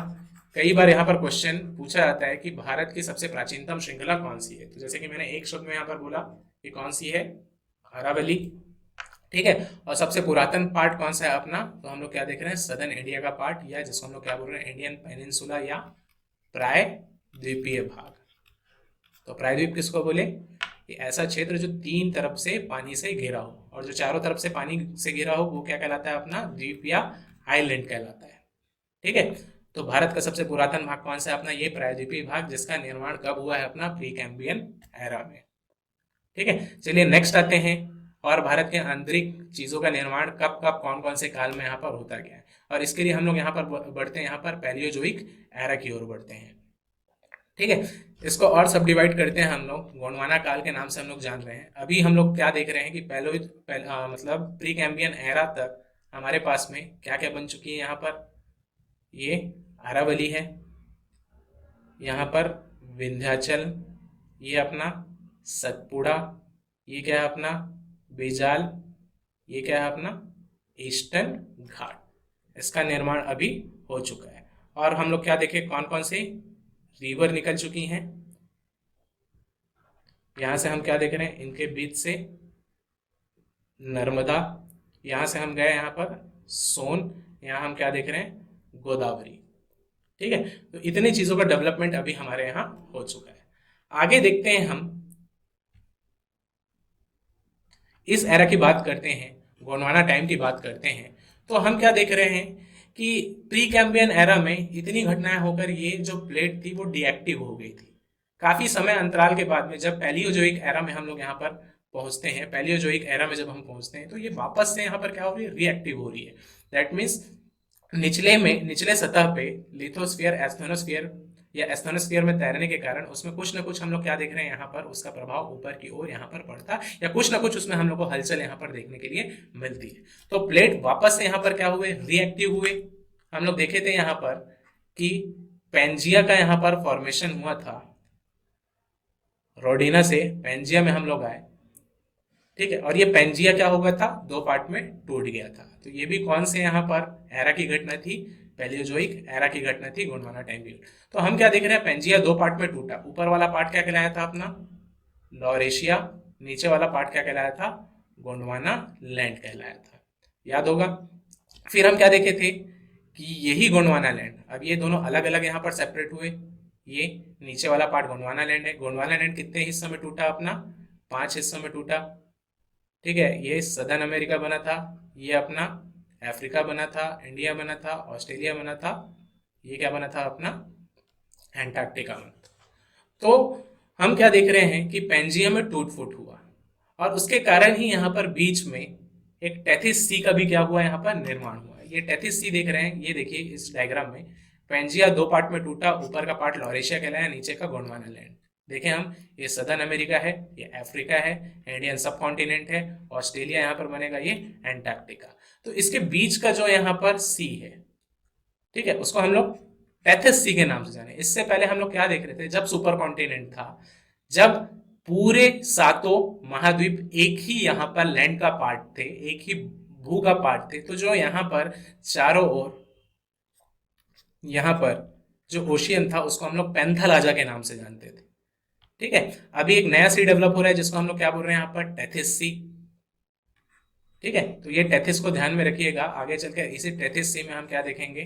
कई बार यहाँ पर क्वेश्चन पूछा जाता है कि भारत की सबसे प्राचीनतम श्रृंखला कौन सी है। तो जैसे कि मैंने एक शब्द में यहाँ पर बोला कि कौन सी है, अरावली, ठीक है। और सबसे पुरातन पार्ट कौन सा है अपना, तो हम लोग क्या देख रहे हैं, सदर्न इंडिया का पार्ट, या जिसको हम लोग क्या बोल रहे हैं, इंडियन पेनिनसुला या प्रायद्वीपीय भाग। तो प्रायद्वीप किसको बोले, ये ऐसा क्षेत्र जो 3 तरफ से पानी से घिरा हो, और जो चारों तरफ से पानी से घिरा हो वो क्या कहलाता है, अपना द्वीप या आइलैंड कहलाता है, ठीक है। तो भारत का सबसे पुरातन भाग कौन सा है, अपना ये प्रायद्वीपीय भाग, जिसका निर्माण कब हुआ है, अपना प्री कैम्बियन एरा में, ठीक है। चलिए नेक्स्ट आते हैं, और भारत के आंतरिक चीजों का निर्माण कब कब कौन कौन से काल में यहाँ पर होता गया है। और इसके लिए हम लोग यहाँ पर बढ़ते हैं, यहाँ पर पैलियोजोइक एरा की ओर बढ़ते हैं, ठीक है। इसको और सब डिवाइड करते हैं हम लोग, गोंडवाना काल के नाम से हम लोग जान रहे हैं। अभी हम लोग क्या देख रहे हैं कि मतलब प्री कैम्बियन एरा तक हमारे पास में क्या क्या बन चुकी है। यहाँ पर ये अरावली है, यहाँ पर विंध्याचल, ये अपना सतपुड़ा, ये क्या है अपना बिजाल, ये क्या है अपना ईस्टर्न घाट। इसका निर्माण अभी हो चुका है। और हम लोग क्या देखें, कौन कौन से रिवर निकल चुकी हैं। यहां से हम क्या देख रहे हैं, इनके बीच से नर्मदा, यहां से हम गए यहाँ पर सोन, यहाँ हम क्या देख रहे हैं, गोदावरी, ठीक है। तो इतनी चीजों का डेवलपमेंट अभी हमारे यहाँ हो चुका है। आगे देखते हैं, हम इस एरा की बात करते हैं, गोंडवाना टाइम की बात करते हैं। तो हम क्या देख रहे हैं कि प्री कैम्बियन एरा में इतनी घटनाएं होकर ये जो प्लेट थी वो डीएक्टिव हो गई थी। काफी समय अंतराल के बाद में जब पैलियोजोइक एरा में हम लोग यहाँ पर पहुंचते हैं, पैलियोजोइक एरा में जब हम पहुंचते हैं, तो ये वापस से यहाँ पर क्या हो रही है, रिएक्टिव हो रही है। दैट मीन्स निचले सतह पे लिथोस्फीयर, एस्थेनोस्फीयर या एस्थेनोस्फीयर में तैरने के कारण उसमें कुछ ना कुछ हम लोग क्या देख रहे हैं, यहाँ पर उसका प्रभाव ऊपर की ओर यहाँ पर पड़ता, या कुछ ना कुछ उसमें हम लोग को हलचल यहाँ पर देखने के लिए मिलती है। तो प्लेट वापस से यहाँ पर क्या हुए, रिएक्टिव हुए। हम लोग देखे थे यहाँ पर कि पेंजिया का यहाँ पर फॉर्मेशन हुआ था, रोडिना से पेंजिया में हम लोग आए, ठीक है। और ये पेंजिया क्या हो गया था, 2 पार्ट में टूट गया था। तो ये भी कौन से यहाँ पर एरा की घटना थी, पैलियोजोइक एरा की घटना थी, गोंडवाना टाइम पीरियड। तो हम क्या देख रहे हैं, पेंजिया 2 पार्ट में टूटा। ऊपर वाला पार्ट क्या कहलाया था अपना लॉरेशिया, नीचे वाला पार्ट क्या कहलाया था गोंडवाना लैंड कहलाया था, याद होगा। फिर हम क्या देखे थे कि यही गोंडवाना लैंड, अब ये दोनों अलग अलग यहाँ पर सेपरेट हुए। ये नीचे वाला पार्ट गोंडवाना लैंड है। गोंडवाना लैंड कितने हिस्सों में टूटा अपना? 5 हिस्सों में टूटा। ठीक है, ये सदर्न अमेरिका बना था, ये अपना अफ्रीका बना था, इंडिया बना था, ऑस्ट्रेलिया बना था, ये क्या बना था अपना? एंटार्क्टिका बना था। तो हम क्या देख रहे हैं कि पेंजिया में टूट फूट हुआ, और उसके कारण ही यहाँ पर बीच में एक टेथिस सी का भी क्या हुआ, यहाँ पर निर्माण हुआ। ये टेथिस सी देख रहे हैं, ये देखिए इस डायग्राम में पेंजिया 2 पार्ट में टूटा, ऊपर का पार्ट लॉरेशिया कहलाया, नीचे का गोंडवाना लैंड। देखें हम, ये सदर्न अमेरिका है, ये अफ्रीका है, इंडियन सब कॉन्टिनेंट है, ऑस्ट्रेलिया यहाँ पर बनेगा, ये एंटार्क्टिका। तो इसके बीच का जो यहाँ पर सी है, ठीक है, उसको हम लोग टेथिस सी के नाम से जाने। इससे पहले हम लोग क्या देख रहे थे, जब सुपर कॉन्टिनेंट था, जब पूरे 7 महाद्वीप एक ही यहाँ पर लैंड का पार्ट थे, एक ही भू का पार्ट थे, तो जो यहाँ पर चारों ओर यहाँ पर जो ओशियन था उसको हम लोग पेंथालाजा के नाम से जानते थे। ठीक है, अभी एक नया सी डेवलप हो रहा है जिसको हम लोग क्या बोल रहे हैं यहाँ पर? Tethys sea. ठीक है, तो ये टेथिस को ध्यान में रखिएगा। आगे चलकर इसी टेथिस सी में हम क्या देखेंगे?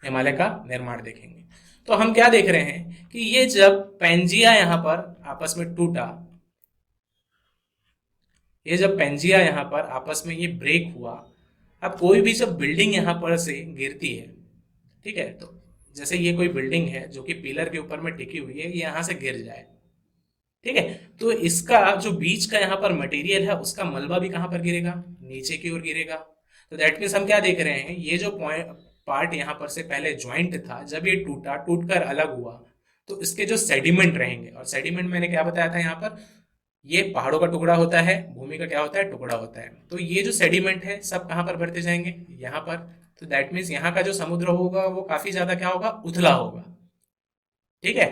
हिमालय का निर्माण देखेंगे। तो हम क्या देख रहे हैं कि ये जब पेंजिया यहाँ पर आपस में टूटा, ये जब पेंजिया यहाँ पर आपस में ये ब्रेक हुआ, अब कोई भी जब बिल्डिंग यहाँ पर से गिरती है, ठीक है, तो जैसे ये कोई बिल्डिंग है जो कि पिलर के ऊपर में टिकी हुई है, ये यहाँ से गिर जाए, ठीक है, तो इसका जो बीच का यहाँ पर मटेरियल है उसका मलबा भी कहाँ पर गिरेगा? नीचे की ओर गिरेगा। तो दैट मीन्स हम क्या देख रहे हैं, ये जो पार्ट यहाँ पर से पहले ज्वाइंट था, जब ये टूटा, टूटकर अलग हुआ, तो इसके जो सेडिमेंट रहेंगे, और सेडिमेंट मैंने क्या बताया था यहाँ पर, ये पहाड़ों का टुकड़ा होता है, भूमि का क्या होता है? टुकड़ा होता है। तो ये जो सेडिमेंट है सब कहाँ पर बढ़ते जाएंगे? यहाँ पर। तो दैट मीन्स यहाँ का जो समुद्र होगा वो काफी ज्यादा क्या होगा? उथला होगा। ठीक है,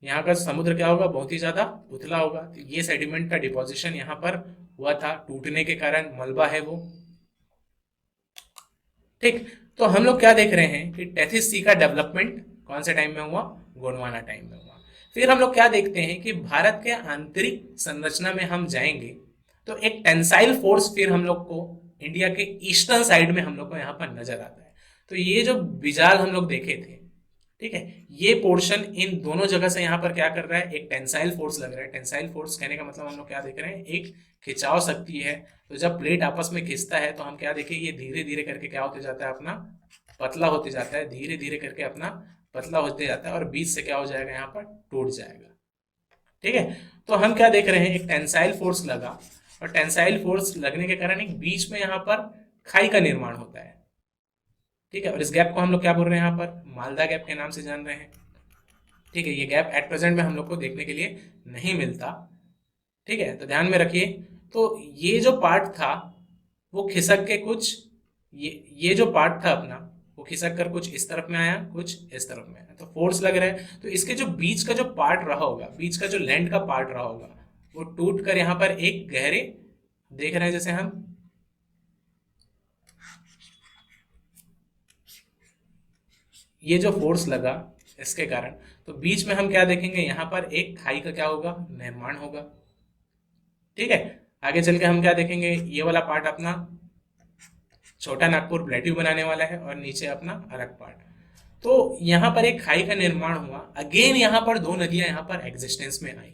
यहाँ का समुद्र क्या होगा? बहुत ही ज्यादा उथला होगा। तो ये सेडिमेंट का डिपोजिशन यहाँ पर हुआ था, टूटने के कारण मलबा है वो। ठीक, तो हम लोग क्या देख रहे हैं कि टेथिस सी का डेवलपमेंट कौन से टाइम में हुआ? गोंडवाना टाइम में हुआ। फिर हम लोग क्या देखते हैं कि भारत के आंतरिक संरचना में हम जाएंगे तो एक टेंसाइल फोर्स फिर हम लोग को इंडिया के ईस्टर्न साइड में हम लोग को यहाँ पर नजर आता है। तो ये जो बिजाल हम लोग देखे थे, ठीक है, ये पोर्शन इन दोनों जगह से यहाँ पर क्या कर रहा है? एक टेंसाइल फोर्स लग रहा है। टेंसाइल फोर्स कहने का मतलब हम लोग क्या देख रहे हैं? एक खिंचाव शक्ति है। तो जब प्लेट आपस में खिंचता है तो हम क्या देखें, ये धीरे धीरे करके क्या होते जाता है? अपना पतला होते जाता है, धीरे धीरे करके अपना पतला होते जाता है, और बीच से क्या हो जाएगा? यहाँ पर टूट जाएगा। ठीक है, तो हम क्या देख रहे हैं? एक टेंसाइल फोर्स लगा, और टेंसाइल फोर्स लगने के कारण एक बीच में यहाँ पर खाई का निर्माण होता है। ठीक है, और इस गैप को हम लोग क्या बोल रहे हैं? यहाँ पर मालदा गैप के नाम से जान रहे हैं। ठीक है, ये गैप एट प्रेजेंट में हम लोग को देखने के लिए नहीं मिलता। ठीक है, तो ध्यान में रखिए। तो ये जो पार्ट था वो खिसक के कुछ, ये जो पार्ट था अपना, वो खिसक कर कुछ इस तरफ में आया, कुछ इस तरफ में आया, तो फोर्स लग रहा है। तो इसके जो बीच का जो पार्ट रहा होगा, बीच का जो लैंड का पार्ट रहा होगा, वो टूट कर यहाँ पर एक गहरे, देख रहे हैं जैसे हम, ये जो फोर्स लगा इसके कारण, तो बीच में हम क्या देखेंगे? यहाँ पर एक खाई का क्या होगा? निर्माण होगा। ठीक है, आगे चल के हम क्या देखेंगे? ये वाला पार्ट अपना छोटा नागपुर प्लेट्यू बनाने वाला है, और नीचे अपना अलग पार्ट। तो यहाँ पर एक खाई का निर्माण हुआ। अगेन यहाँ पर 2 नदियां यहाँ पर एग्जिस्टेंस में आई।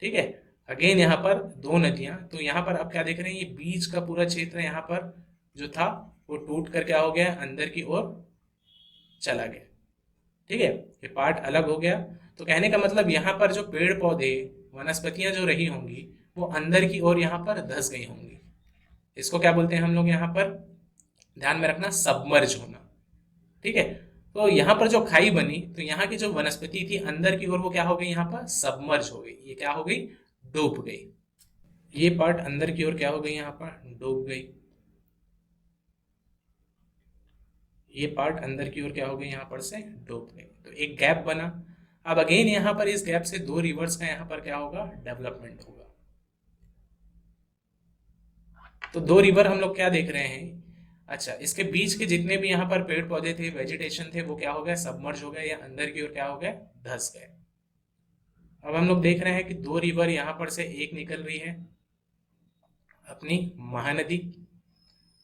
ठीक है, अगेन यहाँ पर 2 नदियां। तो यहाँ पर आप क्या देख रहे हैं? ये बीच का पूरा क्षेत्र यहाँ पर जो था वो टूट कर क्या हो गया? अंदर की ओर चला गया। ठीक है, ये पार्ट अलग हो गया। तो कहने का मतलब यहाँ पर जो पेड़ पौधे, वनस्पतियां जो रही होंगी, वो अंदर की ओर यहाँ पर धस गई होंगी। इसको क्या बोलते हैं हम लोग? यहाँ पर ध्यान में रखना, सबमर्ज होना। ठीक है, तो यहाँ पर जो खाई बनी, तो यहाँ की जो वनस्पति थी अंदर की ओर, वो क्या हो गई? यहाँ पर सबमर्ज हो गई। ये क्या हो गई? डूब गई। ये पार्ट अंदर की ओर क्या हो गई? यहाँ पर डूब गई। ये पार्ट अंदर की ओर क्या हो गई? यहाँ पर से डूब गई। तो एक गैप बना। अब अगेन यहाँ पर इस गैप से 2 रिवर्स का यहाँ पर क्या होगा? डेवलपमेंट होगा। तो 2 रिवर हम लोग क्या देख रहे हैं? अच्छा, इसके बीच के जितने भी यहाँ पर पेड़ पौधे थे, वेजिटेशन थे, वो क्या हो गया? सबमर्ज हो गए, या अंदर की ओर क्या हो गए? धस गए। अब हम लोग देख रहे हैं कि दो रिवर यहाँ पर से एक निकल रही है अपनी महानदी,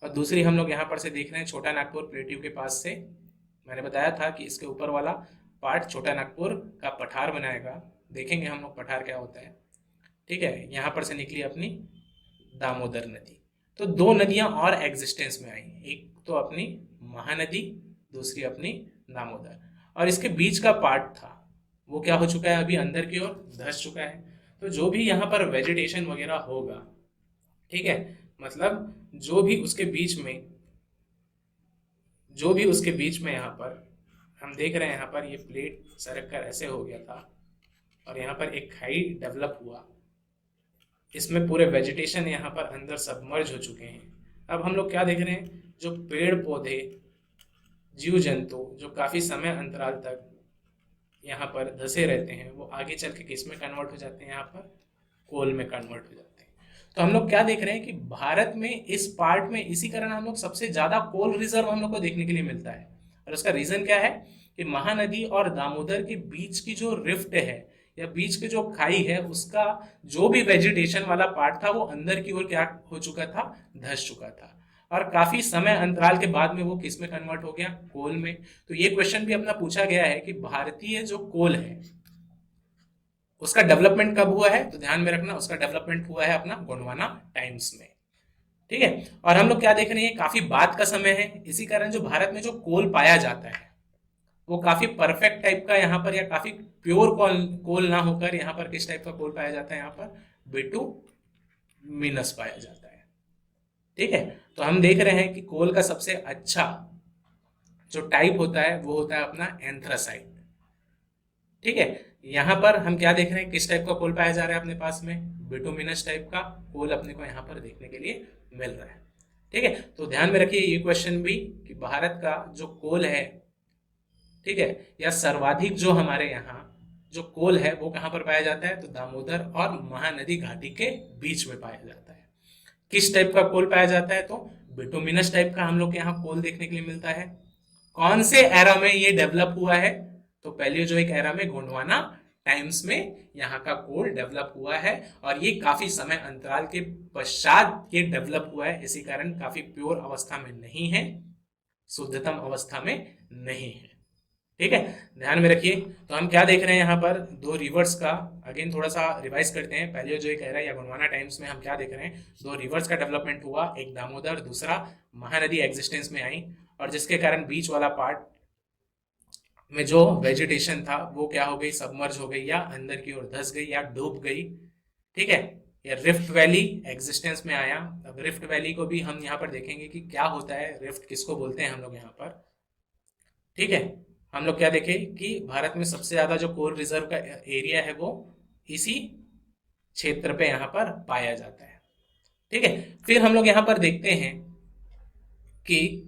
और दूसरी हम लोग यहाँ पर से देख रहे हैं छोटा नागपुर प्लेट्यू के पास से। मैंने बताया था कि इसके ऊपर वाला पार्ट छोटा नागपुर का पठार बनाएगा, देखेंगे हम लोग पठार क्या होता है। ठीक है, यहाँ पर से निकली अपनी दामोदर नदी। तो दो नदियां और एग्जिस्टेंस में आई, एक तो अपनी महानदी, दूसरी अपनी दामोदर, और इसके बीच का पार्ट था वो क्या हो चुका है, अभी अंदर की ओर धंस चुका है। तो जो भी यहाँ पर वेजिटेशन वगैरह होगा, ठीक है, मतलब जो भी उसके बीच में यहाँ पर हम देख रहे हैं, यहाँ पर ये प्लेट सरक कर ऐसे हो गया था और यहाँ पर एक खाई डेवलप हुआ, इसमें पूरे वेजिटेशन यहाँ पर अंदर सबमर्ज हो चुके हैं। अब हम लोग क्या देख रहे हैं, जो पेड़ पौधे जीव जंतु जो काफी समय अंतराल तक यहाँ पर धसे रहते हैं, वो आगे चल के किस में कन्वर्ट हो जाते हैं, यहाँ पर कोल में कन्वर्ट हो जाते हैं। तो हम लोग क्या देख रहे हैं कि भारत में इस पार्ट में इसी कारण हम लोग सबसे ज्यादा कोल रिजर्व हम लोग को देखने के लिए मिलता है। और उसका रीजन क्या है कि महानदी और दामोदर के बीच की जो रिफ्ट है या बीच की जो खाई है, उसका जो भी वेजिटेशन वाला पार्ट था वो अंदर की ओर क्या हो चुका था, धंस चुका था, और काफी समय अंतराल के बाद में वो किस में कन्वर्ट हो गया, कोल में। तो ये क्वेश्चन भी अपना पूछा गया है कि भारतीय जो कोल है उसका डेवलपमेंट कब हुआ है, तो ध्यान में रखना उसका डेवलपमेंट हुआ है अपना गोंडवाना टाइम्स में। ठीक है, और हम लोग क्या देख रहे हैं, काफी बाद का समय है, इसी कारण जो भारत में जो कोल पाया जाता है वो काफी परफेक्ट टाइप का यहाँ पर, या काफी प्योर कोल ना होकर यहाँ पर किस टाइप का कोल पाया जाता है, यहाँ पर बिटुमिनस पाया जाता है। ठीक है, तो हम देख रहे हैं कि कोल का सबसे अच्छा जो टाइप होता है वो होता है अपना एंथ्रासाइट। ठीक है, यहाँ पर हम क्या देख रहे हैं, किस टाइप का कोल पाया जा रहा है अपने पास में, बिटुमिनस टाइप का कोल अपने को यहाँ पर देखने के लिए मिल रहा है। ठीक है, तो ध्यान में रखिए ये क्वेश्चन भी कि भारत का जो कोल है, ठीक है, या सर्वाधिक जो हमारे यहाँ जो कोल है वो कहाँ पर पाया जाता है, तो दामोदर और महानदी घाटी के बीच में पाया जाता है। किस टाइप का कोल पाया जाता है, तो बिटुमिनस टाइप का हम लोग के यहाँ कोल देखने के लिए मिलता है। कौन से एरा में ये डेवलप हुआ है, तो पहले जो एक एरा में गोंडवाना टाइम्स में यहाँ का कोल डेवलप हुआ है, और ये काफी समय अंतराल के पश्चात ये डेवलप हुआ है, इसी कारण काफी प्योर अवस्था में नहीं है, शुद्धतम अवस्था में नहीं है। ठीक है, ध्यान में रखिए। तो हम क्या देख रहे हैं यहाँ पर, दो रिवर्स का अगेन थोड़ा सा रिवाइज करते हैं। पहले जो एक एरा या गोंडवाना टाइम्स में हम क्या देख रहे हैं, दो रिवर्स का डेवलपमेंट हुआ, एक दामोदर दूसरा महानदी एग्जिस्टेंस में आई, और जिसके कारण बीच वाला पार्ट में जो वेजिटेशन था वो क्या हो गई, सबमर्ज हो गई, या अंदर की ओर धंस गई या डूब गई। ठीक है, या रिफ्ट वैली एग्जिस्टेंस में आया। अब रिफ्ट वैली को भी हम यहाँ पर देखेंगे कि क्या होता है, रिफ्ट किसको बोलते हैं हम लोग यहाँ पर। ठीक है, हम लोग क्या देखें कि भारत में सबसे ज्यादा जो कोल रिजर्व का एरिया है वो इसी क्षेत्र पे यहाँ पर पाया जाता है। ठीक है, फिर हम लोग यहाँ पर देखते हैं कि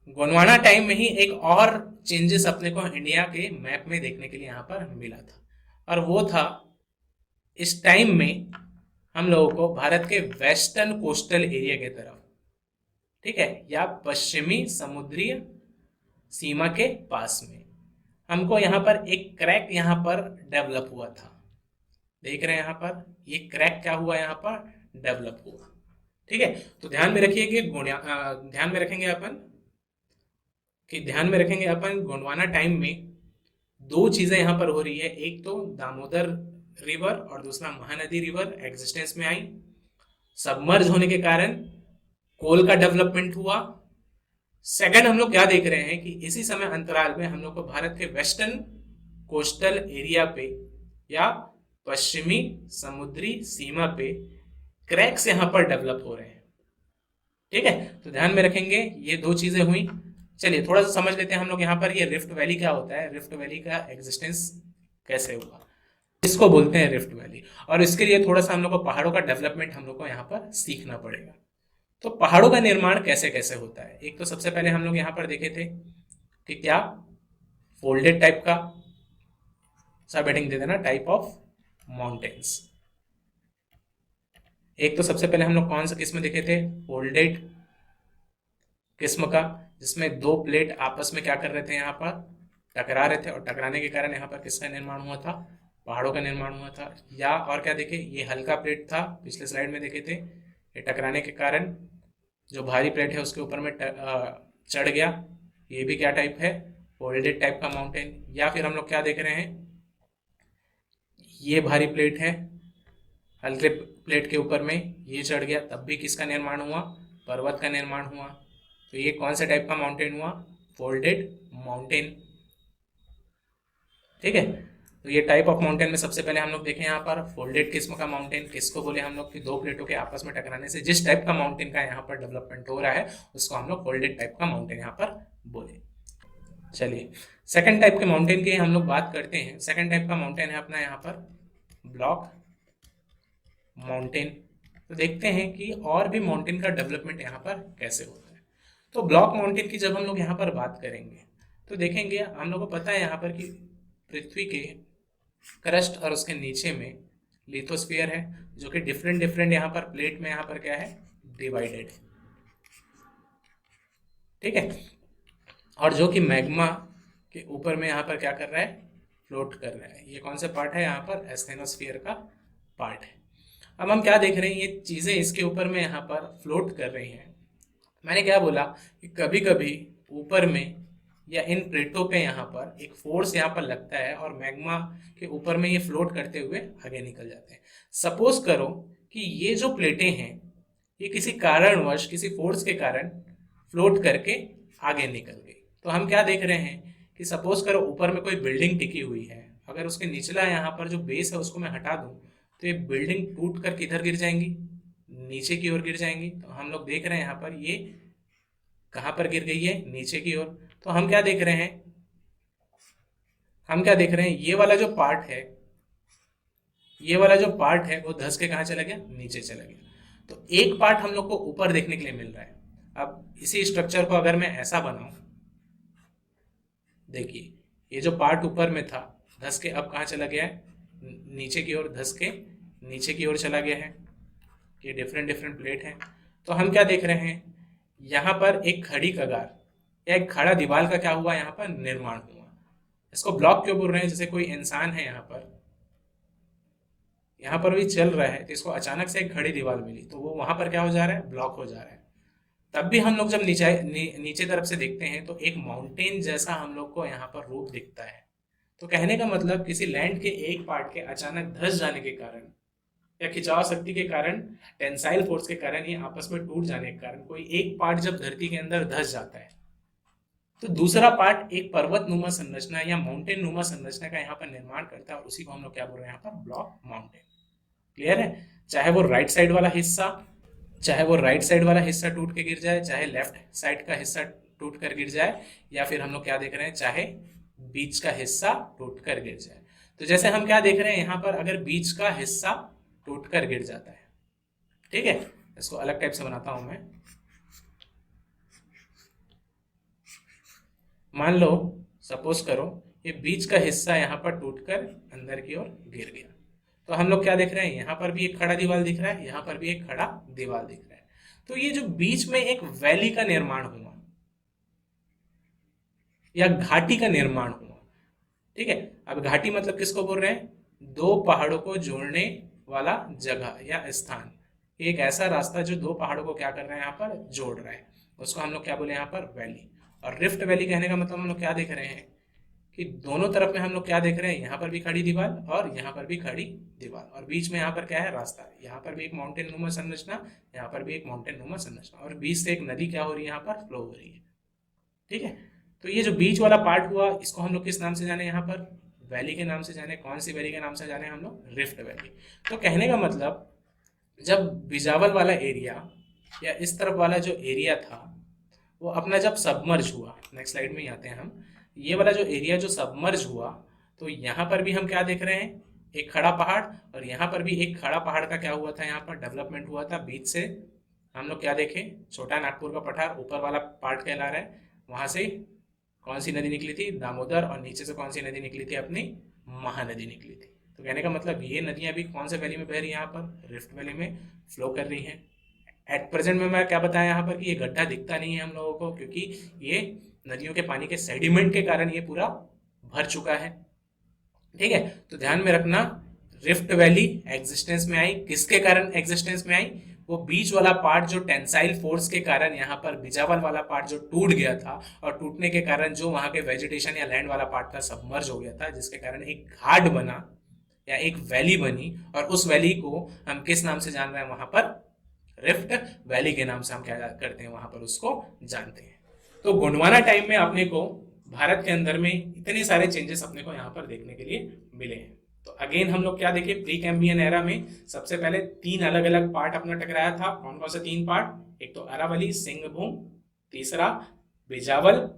गोंडवाना टाइम में ही एक और चेंजेस अपने को इंडिया के मैप में देखने के लिए यहाँ पर मिला था, और वो था इस टाइम में हम लोगों को भारत के वेस्टर्न कोस्टल एरिया के तरफ, ठीक है, या पश्चिमी समुद्री सीमा के पास में हमको यहाँ पर एक क्रैक यहाँ पर डेवलप हुआ था। देख रहे हैं यहाँ पर ये क्रैक क्या हुआ, यहाँ पर डेवलप हुआ। ठीक है, तो ध्यान में रखिए कि ध्यान में रखेंगे अपन गोंडवाना टाइम में दो चीजें यहाँ पर हो रही है, एक तो दामोदर रिवर और दूसरा महानदी रिवर एग्जिस्टेंस में आई, सबमर्ज होने के कारण कोल का डेवलपमेंट हुआ। सेकंड हम लोग क्या देख रहे हैं कि इसी समय अंतराल में हम लोग को भारत के वेस्टर्न कोस्टल एरिया पे या पश्चिमी समुद्री सीमा पे क्रैक्स यहाँ पर डेवलप हो रहे हैं। ठीक है, तो ध्यान में रखेंगे ये दो चीजें हुई। चलिए थोड़ा सा समझ लेते हैं हम लोग यहाँ पर, ये रिफ्ट वैली क्या होता है, रिफ्ट वैली का एग्जिस्टेंस कैसे हुआ, इसको बोलते हैं रिफ्ट वैली। और इसके लिए थोड़ा सा हम लोग को पहाड़ों का डेवलपमेंट हम लोग को यहाँ पर सीखना पड़ेगा। तो पहाड़ों का निर्माण कैसे कैसे होता है, एक तो सबसे पहले हम लोग यहाँ पर देखे थे कि क्या फोल्डेड टाइप का सब हेडिंग दे देना, टाइप ऑफ माउंटेन्स। एक तो सबसे पहले हम लोग कौन सा किस्म देखे थे, फोल्डेड किस्म का, जिसमें दो प्लेट आपस में क्या कर रहे थे, यहाँ पर टकरा रहे थे, और टकराने के कारण यहाँ पर किसका निर्माण हुआ था, पहाड़ों का निर्माण हुआ था। या और क्या देखे, ये हल्का प्लेट था, पिछले स्लाइड में देखे थे, ये टकराने के कारण जो भारी प्लेट है उसके ऊपर में चढ़ गया। ये भी क्या टाइप है, फोल्डेड टाइप का माउंटेन। या फिर हम लोग क्या देख रहे हैं, ये भारी प्लेट है, हल्के प्लेट के ऊपर में ये चढ़ गया, तब भी किसका निर्माण हुआ, पर्वत का निर्माण हुआ। तो ये कौन से टाइप का माउंटेन हुआ, फोल्डेड माउंटेन। ठीक है, तो ये टाइप ऑफ माउंटेन में सबसे पहले हम लोग देखें यहाँ पर फोल्डेड किस्म का माउंटेन किसको बोले हम लोग, कि दो प्लेटों के आपस में टकराने से जिस टाइप का माउंटेन का यहाँ पर डेवलपमेंट हो रहा है उसको हम लोग फोल्डेड टाइप का माउंटेन यहाँ पर बोले। चलिए सेकंड टाइप के माउंटेन की हम लोग बात करते हैं। सेकंड टाइप का माउंटेन है अपना यहाँ पर ब्लॉक माउंटेन। तो देखते हैं कि और भी माउंटेन का डेवलपमेंट यहाँ पर कैसे होता है। तो ब्लॉक माउंटेन की जब हम लोग यहाँ पर बात करेंगे तो देखेंगे, हम लोग को पता है यहाँ पर कि पृथ्वी के क्रस्ट और उसके नीचे में लिथोस्फीयर है, जो कि डिफरेंट डिफरेंट यहाँ पर प्लेट में यहाँ पर क्या है, डिवाइडेड है। ठीक है, और जो कि मैग्मा के ऊपर में यहाँ पर क्या कर रहा है, फ्लोट कर रहा है। ये कौन सा पार्ट है यहाँ पर, एस्थेनोस्फीयर का पार्ट है। अब हम क्या देख रहे हैं, ये चीजें इसके ऊपर में यहाँ पर फ्लोट कर रही हैं। मैंने क्या बोला कि कभी कभी ऊपर में या इन प्लेटों पे यहाँ पर एक फोर्स यहाँ पर लगता है और मैग्मा के ऊपर में ये फ्लोट करते हुए आगे निकल जाते हैं। सपोज करो कि ये जो प्लेटें हैं ये किसी कारणवश, किसी फोर्स के कारण फ्लोट करके आगे निकल गई। तो हम क्या देख रहे हैं कि सपोज करो ऊपर में कोई बिल्डिंग टिकी हुई है, अगर उसके निचला यहाँ पर जो बेस है उसको मैं हटा दूं तो ये बिल्डिंग टूट कर किधर गिर जाएंगी, नीचे की ओर गिर जाएंगी। तो हम लोग देख रहे हैं यहाँ पर ये कहाँ पर गिर गई है, नीचे की ओर। तो हम क्या देख रहे हैं, हम क्या देख रहे हैं, ये वाला जो पार्ट है, ये वाला जो पार्ट है वो धंस के कहाँ चला गया, नीचे चला गया। तो एक पार्ट हम लोग को ऊपर देखने के लिए मिल रहा है। अब इसी स्ट्रक्चर को अगर मैं ऐसा बनाऊं, देखिए ये जो पार्ट ऊपर में था धंस के अब कहाँ चला गया है, नीचे की ओर, धंस के नीचे की ओर चला गया है। ये डिफरेंट डिफरेंट प्लेट है। तो हम क्या देख रहे हैं, यहाँ पर एक खड़ी कगार या एक खड़ा दीवार का क्या हुआ, यहाँ पर निर्माण हुआ। इसको ब्लॉक क्यों बोल रहे हैं, जैसे कोई इंसान है यहाँ पर भी चल रहा है, तो इसको अचानक से एक खड़ी दीवार मिली तो वो वहां पर क्या हो जा रहा है, ब्लॉक हो जा रहा है। तब भी हम लोग जब नीचे तरफ से देखते हैं तो एक माउंटेन जैसा हम लोग को यहाँ पर रूप दिखता है। तो कहने का मतलब किसी लैंड के एक पार्ट के अचानक धंस जाने के कारण या खिंचाव शक्ति के कारण, टेंसाइल फोर्स के कारण, ये आपस में टूट जाने के कारण कोई एक पार्ट जब धरती के अंदर धंस जाता है तो दूसरा पार्ट एक पर्वत नुमा संरचना या माउंटेन नुमा संरचना का यहाँ पर निर्माण करता है, और उसी को हम लोग क्या बोल रहे हैं यहाँ पर, ब्लॉक माउंटेन। क्लियर है, चाहे वो राइट साइड वाला हिस्सा टूट के गिर जाए, चाहे लेफ्ट साइड का हिस्सा टूट कर गिर जाए, या फिर हम लोग क्या देख रहे हैं, चाहे बीच का हिस्सा टूट कर गिर जाए। तो जैसे हम क्या देख रहे हैं यहाँ पर, अगर बीच का हिस्सा टूट कर गिर जाता है, ठीक है, इसको अलग टाइप से बनाता हूं मैं। मान लो सपोज करो ये बीच का हिस्सा यहाँ पर टूटकर अंदर की ओर गिर गया, तो हम लोग क्या देख रहे हैं, यहाँ पर भी एक खड़ा दीवार दिख रहा है, यहाँ पर भी एक खड़ा दीवार दिख रहा है। तो ये जो बीच में एक वैली का निर्माण हुआ या घाटी का निर्माण हुआ, ठीक है। अब घाटी मतलब किसको बोल रहे हैं, दो पहाड़ों को जोड़ने वाला जगह या स्थान, एक ऐसा रास्ता जो दो पहाड़ों को क्या कर रहा है, यहाँ पर जोड़ रहा है, उसको हम लोग क्या बोले यहाँ पर, वैली। और रिफ्ट वैली कहने का मतलब हम लोग क्या देख रहे हैं कि दोनों तरफ में हम लोग क्या देख रहे हैं, यहाँ पर भी खड़ी दीवार और यहाँ पर भी खड़ी दीवार, और बीच में यहाँ पर क्या है, रास्ता। यहाँ पर भी एक माउंटेन नुमा संरचना, यहाँ पर भी एक माउंटेन नुमा संरचना, और बीच से एक नदी क्या हो रही है, यहाँ पर फ्लो हो रही है। ठीक है, तो ये जो बीच वाला पार्ट हुआ इसको हम लोग किस नाम से जाने, यहाँ पर वैली के नाम से जाने। कौन सी वैली के नाम से जाने हम लोग, रिफ्ट वैली। तो कहने का मतलब जब बिजावल वाला एरिया या इस तरफ वाला जो एरिया था वो अपना जब सबमर्ज हुआ, नेक्स्ट स्लाइड में ही आते हैं हम, ये वाला जो एरिया जो सबमर्ज हुआ, तो यहाँ पर भी हम क्या देख रहे हैं, एक खड़ा पहाड़, और यहाँ पर भी एक खड़ा पहाड़ का क्या हुआ था, यहाँ पर डेवलपमेंट हुआ था। बीच से हम लोग क्या देखें, छोटा नागपुर का पठार ऊपर वाला पार्ट कहला रहा है, वहां से कौन सी नदी निकली थी, दामोदर, और नीचे से कौन सी नदी निकली थी, अपनी महानदी निकली थी। तो कहने का मतलब ये नदियां भी कौन से वैली में बह रही है, यहाँ पर रिफ्ट वैली में फ्लो कर रही हैं। एट प्रेजेंट में मैं क्या बताया यहाँ पर कि ये गड्ढा दिखता नहीं है हम लोगों को, क्योंकि ये नदियों के पानी के सेडिमेंट के कारण ये पूरा भर चुका है। ठीक है, तो ध्यान में रखना, रिफ्ट वैली एग्जिस्टेंस में आई, किसके कारण एग्जिस्टेंस में आई? वो बीच वाला पार्ट जो टेंसाइल फोर्स के कारण यहाँ पर बिजावल वाला पार्ट जो टूट गया था, और टूटने के कारण जो वहां के वेजिटेशन या लैंड वाला पार्ट था सबमर्ज हो गया था, जिसके कारण एक घाट बना या एक वैली बनी, और उस वैली को हम किस नाम से जान रहे हैं वहां पर? रिफ्ट वैली के नाम से हम क्या करते हैं वहां पर उसको जानते हैं। तो गोंडवाना टाइम में अपने को भारत के अंदर में इतने सारे चेंजेस अपने को यहाँ पर देखने के लिए मिले हैं। तो अगेन हम लोग क्या देखे, प्री कैम्ब्रियन एरा में सबसे पहले 3 अलग अलग पार्ट अपना टकराया था। कौन कौन से 3 पार्ट? एक तो अरावली, सिंहभूम, तीसरा बिजावल,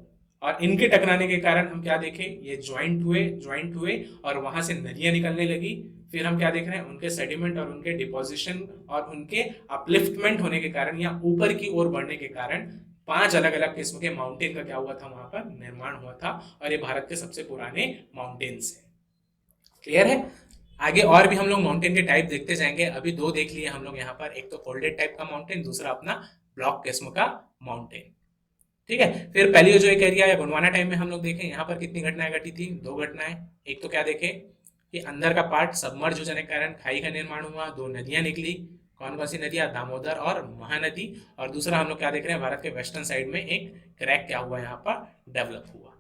और इनके टकराने के कारण हम क्या देखे, ये ज्वाइंट हुए और वहां से नदियां निकलने लगी। फिर हम क्या देख रहे हैं, उनके सेडिमेंट और उनके डिपोजिशन और उनके अपलिफ्टमेंट होने के कारण या ऊपर की ओर बढ़ने के कारण 5 अलग अलग किस्म के माउंटेन का क्या हुआ था, वहां पर निर्माण हुआ था, और ये भारत के सबसे पुराने माउंटेन्स है। क्लियर है? आगे और भी हम लोग माउंटेन के टाइप देखते जाएंगे। अभी 2 देख लिए हम लोग यहाँ पर, एक तो फोल्डेड टाइप का माउंटेन, दूसरा अपना ब्लॉक किस्म का माउंटेन। ठीक है, फिर पहले जो एक एरिया है गोंडवाना टाइम में हम लोग देखें, यहाँ पर कितनी घटनाएं घटी थी? 2 घटनाएं। एक तो क्या देखे कि अंदर का पार्ट सबमर्ज हो जाने के कारण खाई का निर्माण हुआ, 2 नदियां निकली। कौन कौन सी नदियां? दामोदर और महानदी। और दूसरा हम लोग क्या देख रहे हैं, भारत के वेस्टर्न साइड में एक क्रैक क्या हुआ यहाँ पर डेवलप हुआ।